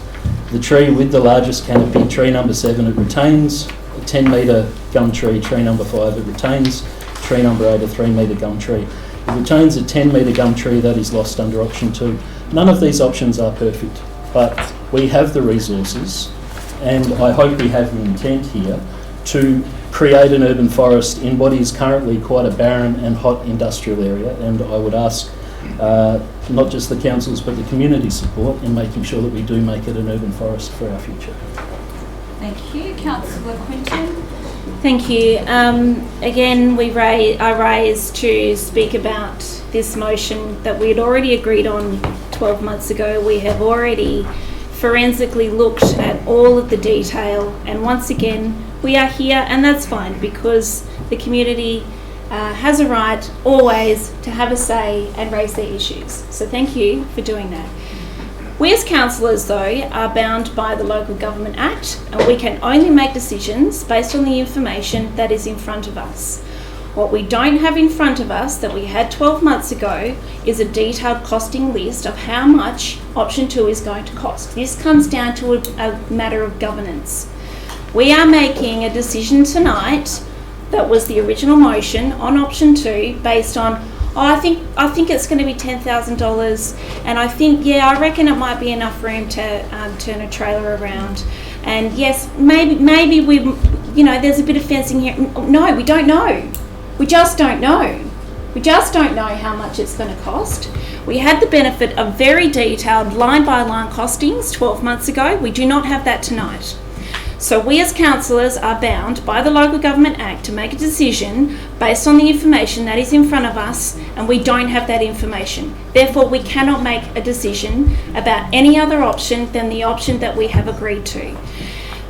the tree with the largest canopy, tree number 7. It retains a 10-metre gum tree, tree number 5. It retains tree number 8, a 3-metre gum tree. It retains a 10-metre gum tree that is lost under option 2. None of these options are perfect, but we have the resources, and I hope we have the intent here to create an urban forest in what is currently quite a barren and hot industrial area, and I would ask not just the councils but the community support in making sure that we do make it an urban forest for our future. Thank you. Councillor Quinton. Thank you. Again, I raised to speak about this motion that we had already agreed on 12 months ago. We have already forensically looked at all of the detail, and once again we are here, and that's fine because the community has a right always to have a say and raise their issues. So thank you for doing that. We as councillors, though, are bound by the Local Government Act, and we can only make decisions based on the information that is in front of us. What we don't have in front of us that we had 12 months ago is a detailed costing list of how much option 2 is going to cost. This comes down to a matter of governance. We are making a decision tonight that was the original motion on option 2 based on I think it's going to be $10,000, and I think, I reckon it might be enough room to turn a trailer around. And yes, maybe we, there's a bit of fencing here. No, we don't know. We just don't know. We just don't know how much it's going to cost. We had the benefit of very detailed line-by-line costings 12 months ago. We do not have that tonight. So we as councillors are bound by the Local Government Act to make a decision based on the information that is in front of us, and we don't have that information. Therefore, we cannot make a decision about any other option than the option that we have agreed to.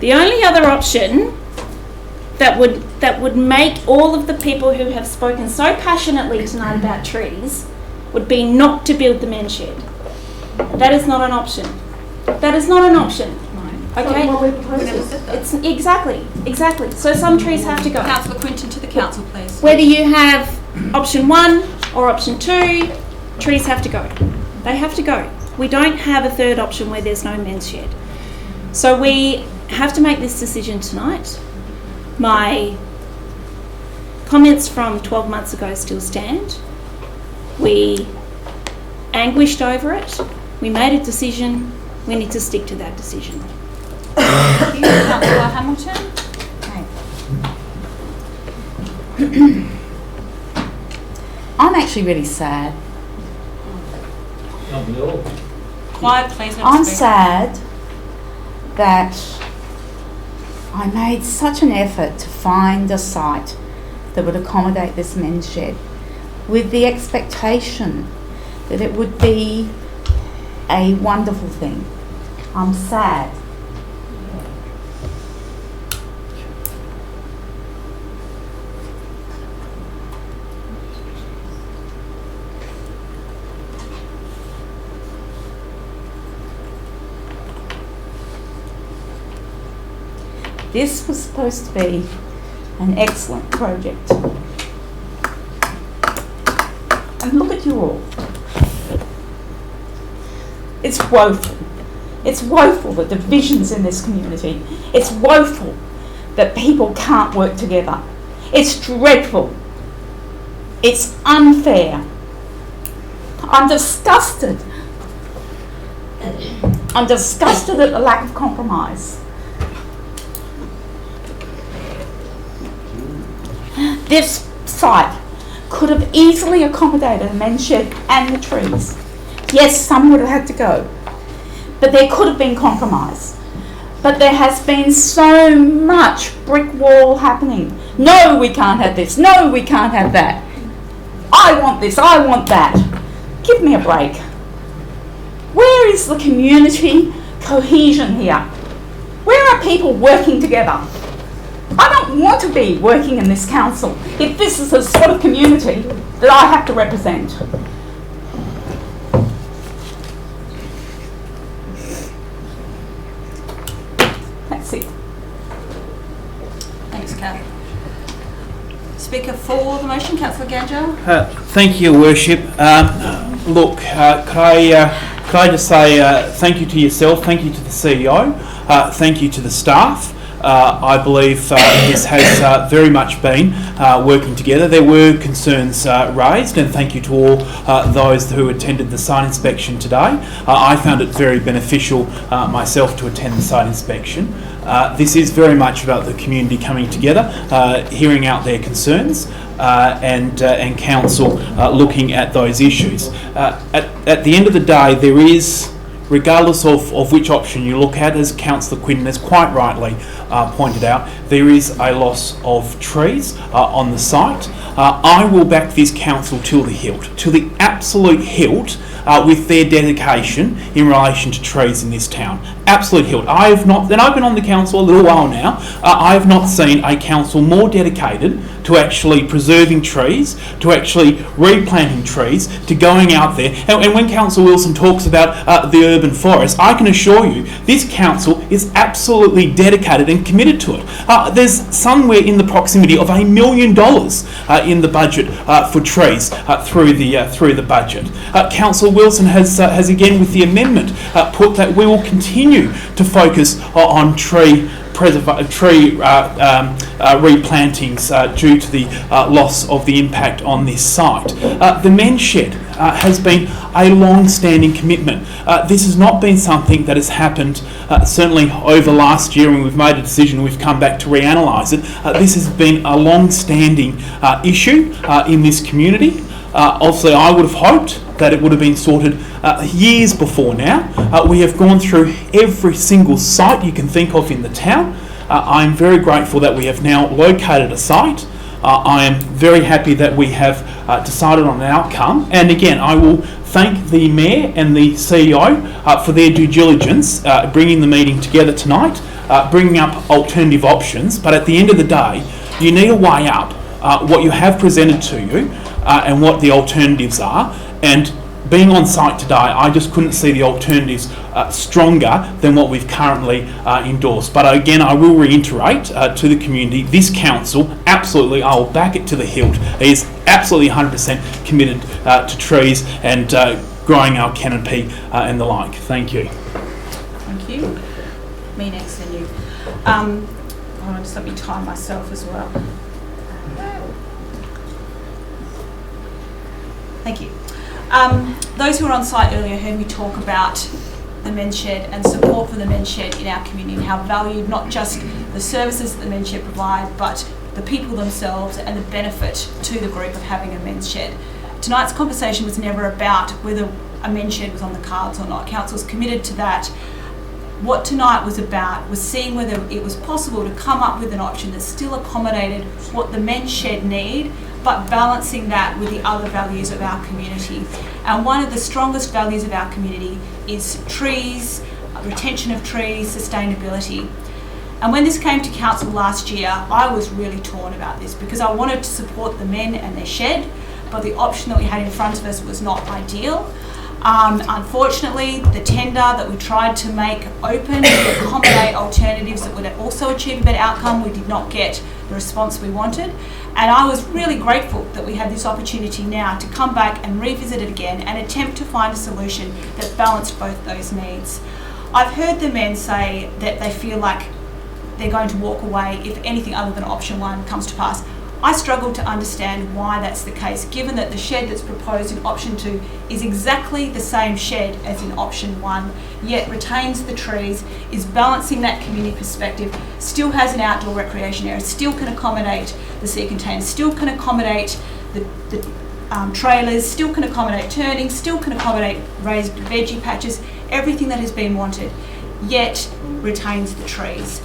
The only other option that would make all of the people who have spoken so passionately tonight about trees would be not to build the men's shed. That is not an option. That is not an option. Okay? It's exactly. So some trees have to go. Councillor Quinton, to the council, please. Whether you have option 1 or option 2, trees have to go. They have to go. We don't have a third option where there's no men's shed. So we have to make this decision tonight. My comments from 12 months ago still stand. We anguished over it. We made a decision. We need to stick to that decision. Thank you. Councillor Hamilton. I'm actually really sad. Quiet, please. I'm sad that I made such an effort to find a site that would accommodate this men's shed with the expectation that it would be a wonderful thing. I'm sad. This was supposed to be an excellent project. And look at you all. It's woeful. It's woeful, the divisions in this community. It's woeful that people can't work together. It's dreadful. It's unfair. I'm disgusted. I'm disgusted at the lack of compromise. This site could have easily accommodated a men's shed and the trees. Yes, some would have had to go, but there could have been compromise. But there has been so much brick wall happening. No, we can't have this. No, we can't have that. I want this. I want that. Give me a break. Where is the community cohesion here? Where are people working together? I don't want to be working in this council if this is the sort of community that I have to represent. That's it. Thanks, Kath. Speaker for the motion, Councillor Ganger. Thank you, Your Worship. Look, could I just say thank you to yourself, thank you to the CEO, thank you to the staff. I believe this has very much been working together. There were concerns raised, and thank you to all those who attended the site inspection today. I found it very beneficial myself to attend the site inspection. This is very much about the community coming together, hearing out their concerns, and council looking at those issues. At the end of the day, there is, regardless of which option you look at, as Councillor Quinton has quite rightly pointed out, there is a loss of trees on the site. I will back this council till the hilt, till the absolute hilt, with their dedication in relation to trees in this town. Absolute hilt. I have not, and I've been on the council a little while now, I have not seen a council more dedicated to actually preserving trees, to actually replanting trees, to going out there. And when Councillor Wilson talks about the urban forest, I can assure you this council is absolutely dedicated and committed to it. There's somewhere in the proximity of $1 million in the budget for trees through the budget. Councillor Wilson has again, with the amendment, put that we will continue to focus on tree replantings due to the loss of the impact on this site. The men's shed, has been a long-standing commitment. This has not been something that has happened certainly over last year when we've made a decision, we've come back to reanalyse it. This has been a long-standing issue in this community. Obviously, I would have hoped that it would have been sorted years before now. We have gone through every single site you can think of in the town. I'm very grateful that we have now located a site. I am very happy that we have decided on an outcome. And again, I will thank the Mayor and the CEO for their due diligence, bringing the meeting together tonight, bringing up alternative options. But at the end of the day, you need to weigh up what you have presented to you and what the alternatives are. And being on site today, I just couldn't see the alternatives stronger than what we've currently endorsed. But again, I will reiterate to the community, this council, absolutely, I will back it to the hilt, is absolutely 100% committed to trees and growing our canopy and the like. Thank you. Thank you. Me next, then you. Hold on, just let me time myself as well. Thank you. Those who were on site earlier heard me talk about the men's shed and support for the men's shed in our community and how valued not just the services that the men's shed provide, but the people themselves and the benefit to the group of having a men's shed. Tonight's conversation was never about whether a men's shed was on the cards or not. Council's committed to that. What tonight was about was seeing whether it was possible to come up with an option that still accommodated what the men's shed need, but balancing that with the other values of our community. And one of the strongest values of our community is trees, retention of trees, sustainability. And when this came to council last year, I was really torn about this because I wanted to support the men and their shed, but the option that we had in front of us was not ideal. Unfortunately, the tender that we tried to make open to accommodate alternatives that would also achieve a better outcome, we did not get the response we wanted. And I was really grateful that we had this opportunity now to come back and revisit it again and attempt to find a solution that balanced both those needs. I've heard the men say that they feel like they're going to walk away if anything other than option one comes to pass. I struggle to understand why that's the case, given that the shed that's proposed in option 2 is exactly the same shed as in option 1, yet retains the trees, is balancing that community perspective, still has an outdoor recreation area, still can accommodate the sea containers, still can accommodate the trailers, still can accommodate turning, still can accommodate raised veggie patches, everything that has been wanted, yet retains the trees.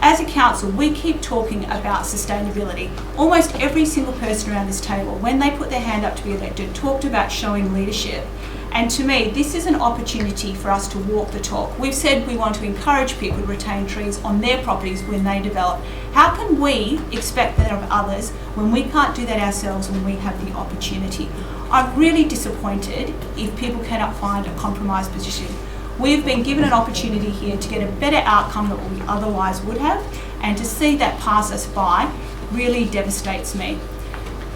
As a council, we keep talking about sustainability. Almost every single person around this table, when they put their hand up to be elected, talked about showing leadership. And to me, this is an opportunity for us to walk the talk. We've said we want to encourage people to retain trees on their properties when they develop. How can we expect that of others when we can't do that ourselves when we have the opportunity? I'm really disappointed if people cannot find a compromise position. We've been given an opportunity here to get a better outcome than we otherwise would have, and to see that pass us by really devastates me.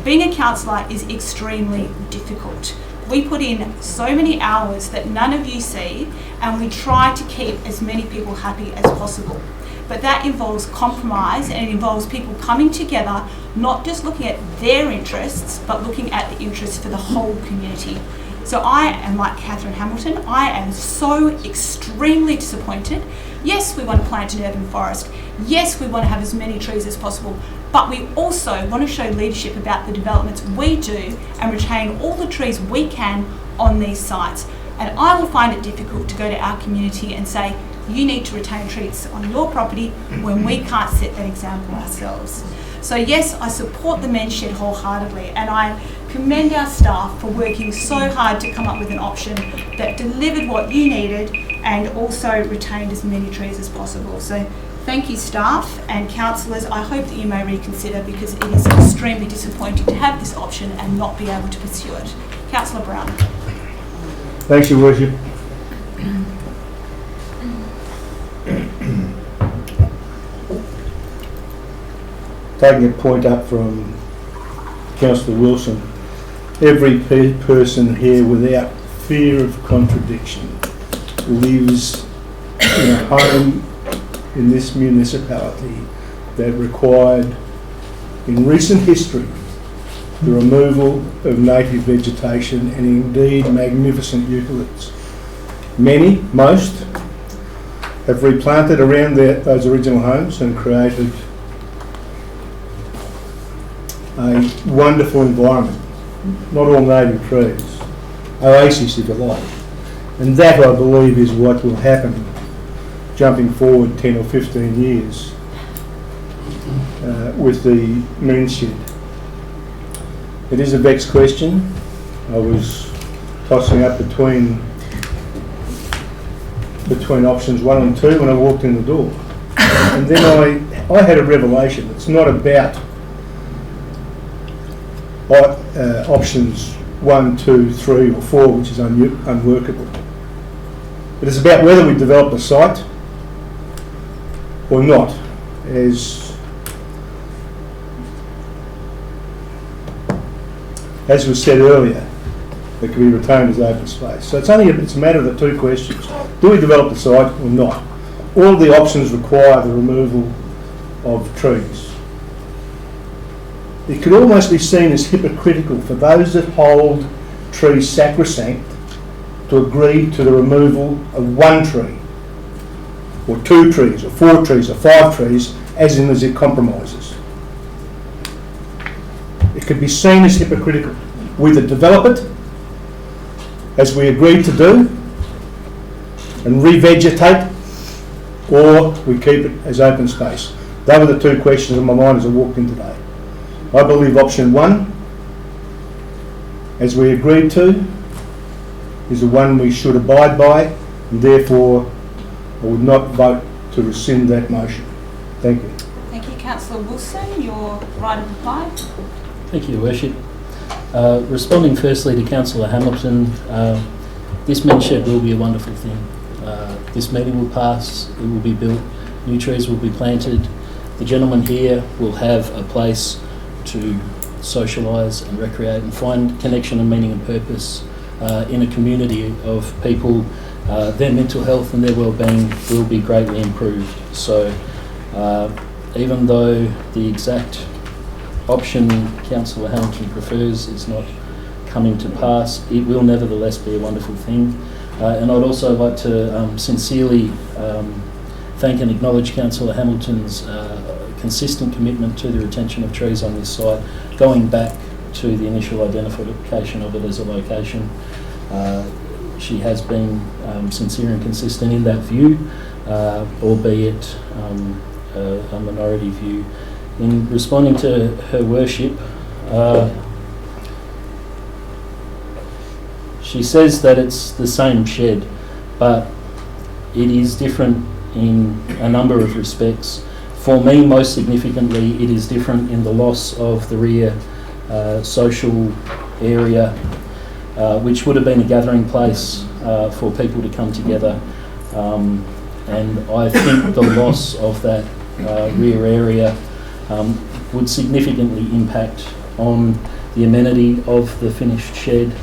Being a councillor is extremely difficult. We put in so many hours that none of you see, and we try to keep as many people happy as possible. But that involves compromise, and it involves people coming together, not just looking at their interests, but looking at the interests for the whole community. So I am like Catherine Hamilton. I am so extremely disappointed. Yes, we want to plant an urban forest. Yes, we want to have as many trees as possible. But we also want to show leadership about the developments we do and retain all the trees we can on these sites. And I will find it difficult to go to our community and say, you need to retain trees on your property when we can't set that example ourselves. So yes, I support the men's shed wholeheartedly, and I commend our staff for working so hard to come up with an option that delivered what you needed and also retained as many trees as possible. So thank you, staff and councillors. I hope that you may reconsider, because it is extremely disappointing to have this option and not be able to pursue it. Councillor Brown. Thanks, Your Worship. Taking a point up from Councillor Wilson, every person here, without fear of contradiction, lives in a home in this municipality that required, in recent history, the removal of native vegetation and indeed magnificent eucalypts. Most, have replanted around those original homes and created a wonderful environment. Not all native trees, oasis if you like. And that, I believe, is what will happen jumping forward 10 or 15 years with the men's shed. It is a vexed question. I was tossing up between options 1 and 2 when I walked in the door. And then I had a revelation. It's not about options 1, 2, 3 or 4, which is unworkable. It is about whether we develop a site or not, as was said earlier, that can be retained as open space. So it's a matter of the 2 questions. Do we develop the site or not? All of the options require the removal of trees. It could almost be seen as hypocritical for those that hold trees sacrosanct to agree to the removal of 1 tree, or 2 trees, or 4 trees, or 5 trees, as it compromises. It could be seen as hypocritical. We either develop it, as we agreed to do, and revegetate, or we keep it as open space. They were the 2 questions on my mind as I walked in today. I believe option 1, as we agreed to, is the one we should abide by, and therefore I would not vote to rescind that motion. Thank you. Thank you, Councillor Wilson. Your right of reply. Thank you, Your Worship. Responding firstly to Councillor Hamilton, this men's shed will be a wonderful thing. This meeting will pass, it will be built, new trees will be planted. The gentleman here will have a place to socialise and recreate and find connection and meaning and purpose in a community of people. Their mental health and their well-being will be greatly improved. So even though the exact option Councillor Hamilton prefers is not coming to pass, it will nevertheless be a wonderful thing. And I'd also like to sincerely thank and acknowledge Councillor Hamilton's consistent commitment to the retention of trees on this site, going back to the initial identification of it as a location. She has been sincere and consistent in that view, albeit a minority view. In responding to Her Worship, she says that it's the same shed, but it is different in a number of respects. For me, most significantly, it is different in the loss of the rear social area, which would have been a gathering place for people to come together. And I think the loss of that rear area would significantly impact on the amenity of the finished shed.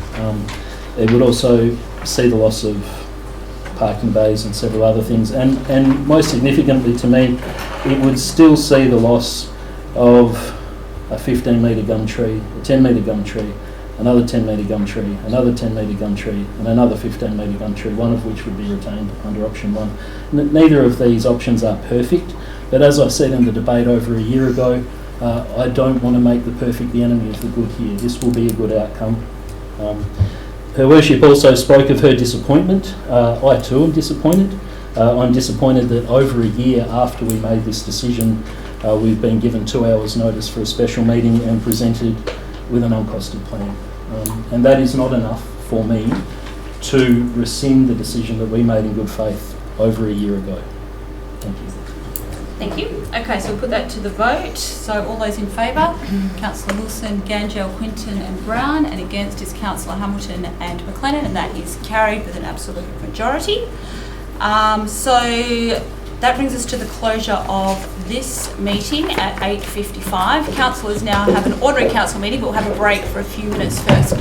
It would also see the loss of parking bays and several other things, and most significantly to me, it would still see the loss of a 15 metre gum tree, a 10 metre gum tree, another 10 metre gum tree, another 10 metre gum tree, and another 15 metre gum tree, one of which would be retained under option 1. Neither of these options are perfect, but as I said in the debate over a year ago, I don't want to make the perfect the enemy of the good here. This will be a good outcome. Her Worship also spoke of her disappointment. I too am disappointed. I'm disappointed that over a year after we made this decision, we've been given 2 hours notice for a special meeting and presented with an uncosted plan. And that is not enough for me to rescind the decision that we made in good faith over a year ago. Thank you. Thank you. Okay, so we'll put that to the vote. So all those in favour, Councillor Wilson, Gangel, Quinton and Brown, and against is Councillor Hamilton and McLennan, and that is carried with an absolute majority. So that brings us to the closure of this meeting at 8:55. Councillors now have an ordinary council meeting, but we'll have a break for a few minutes first.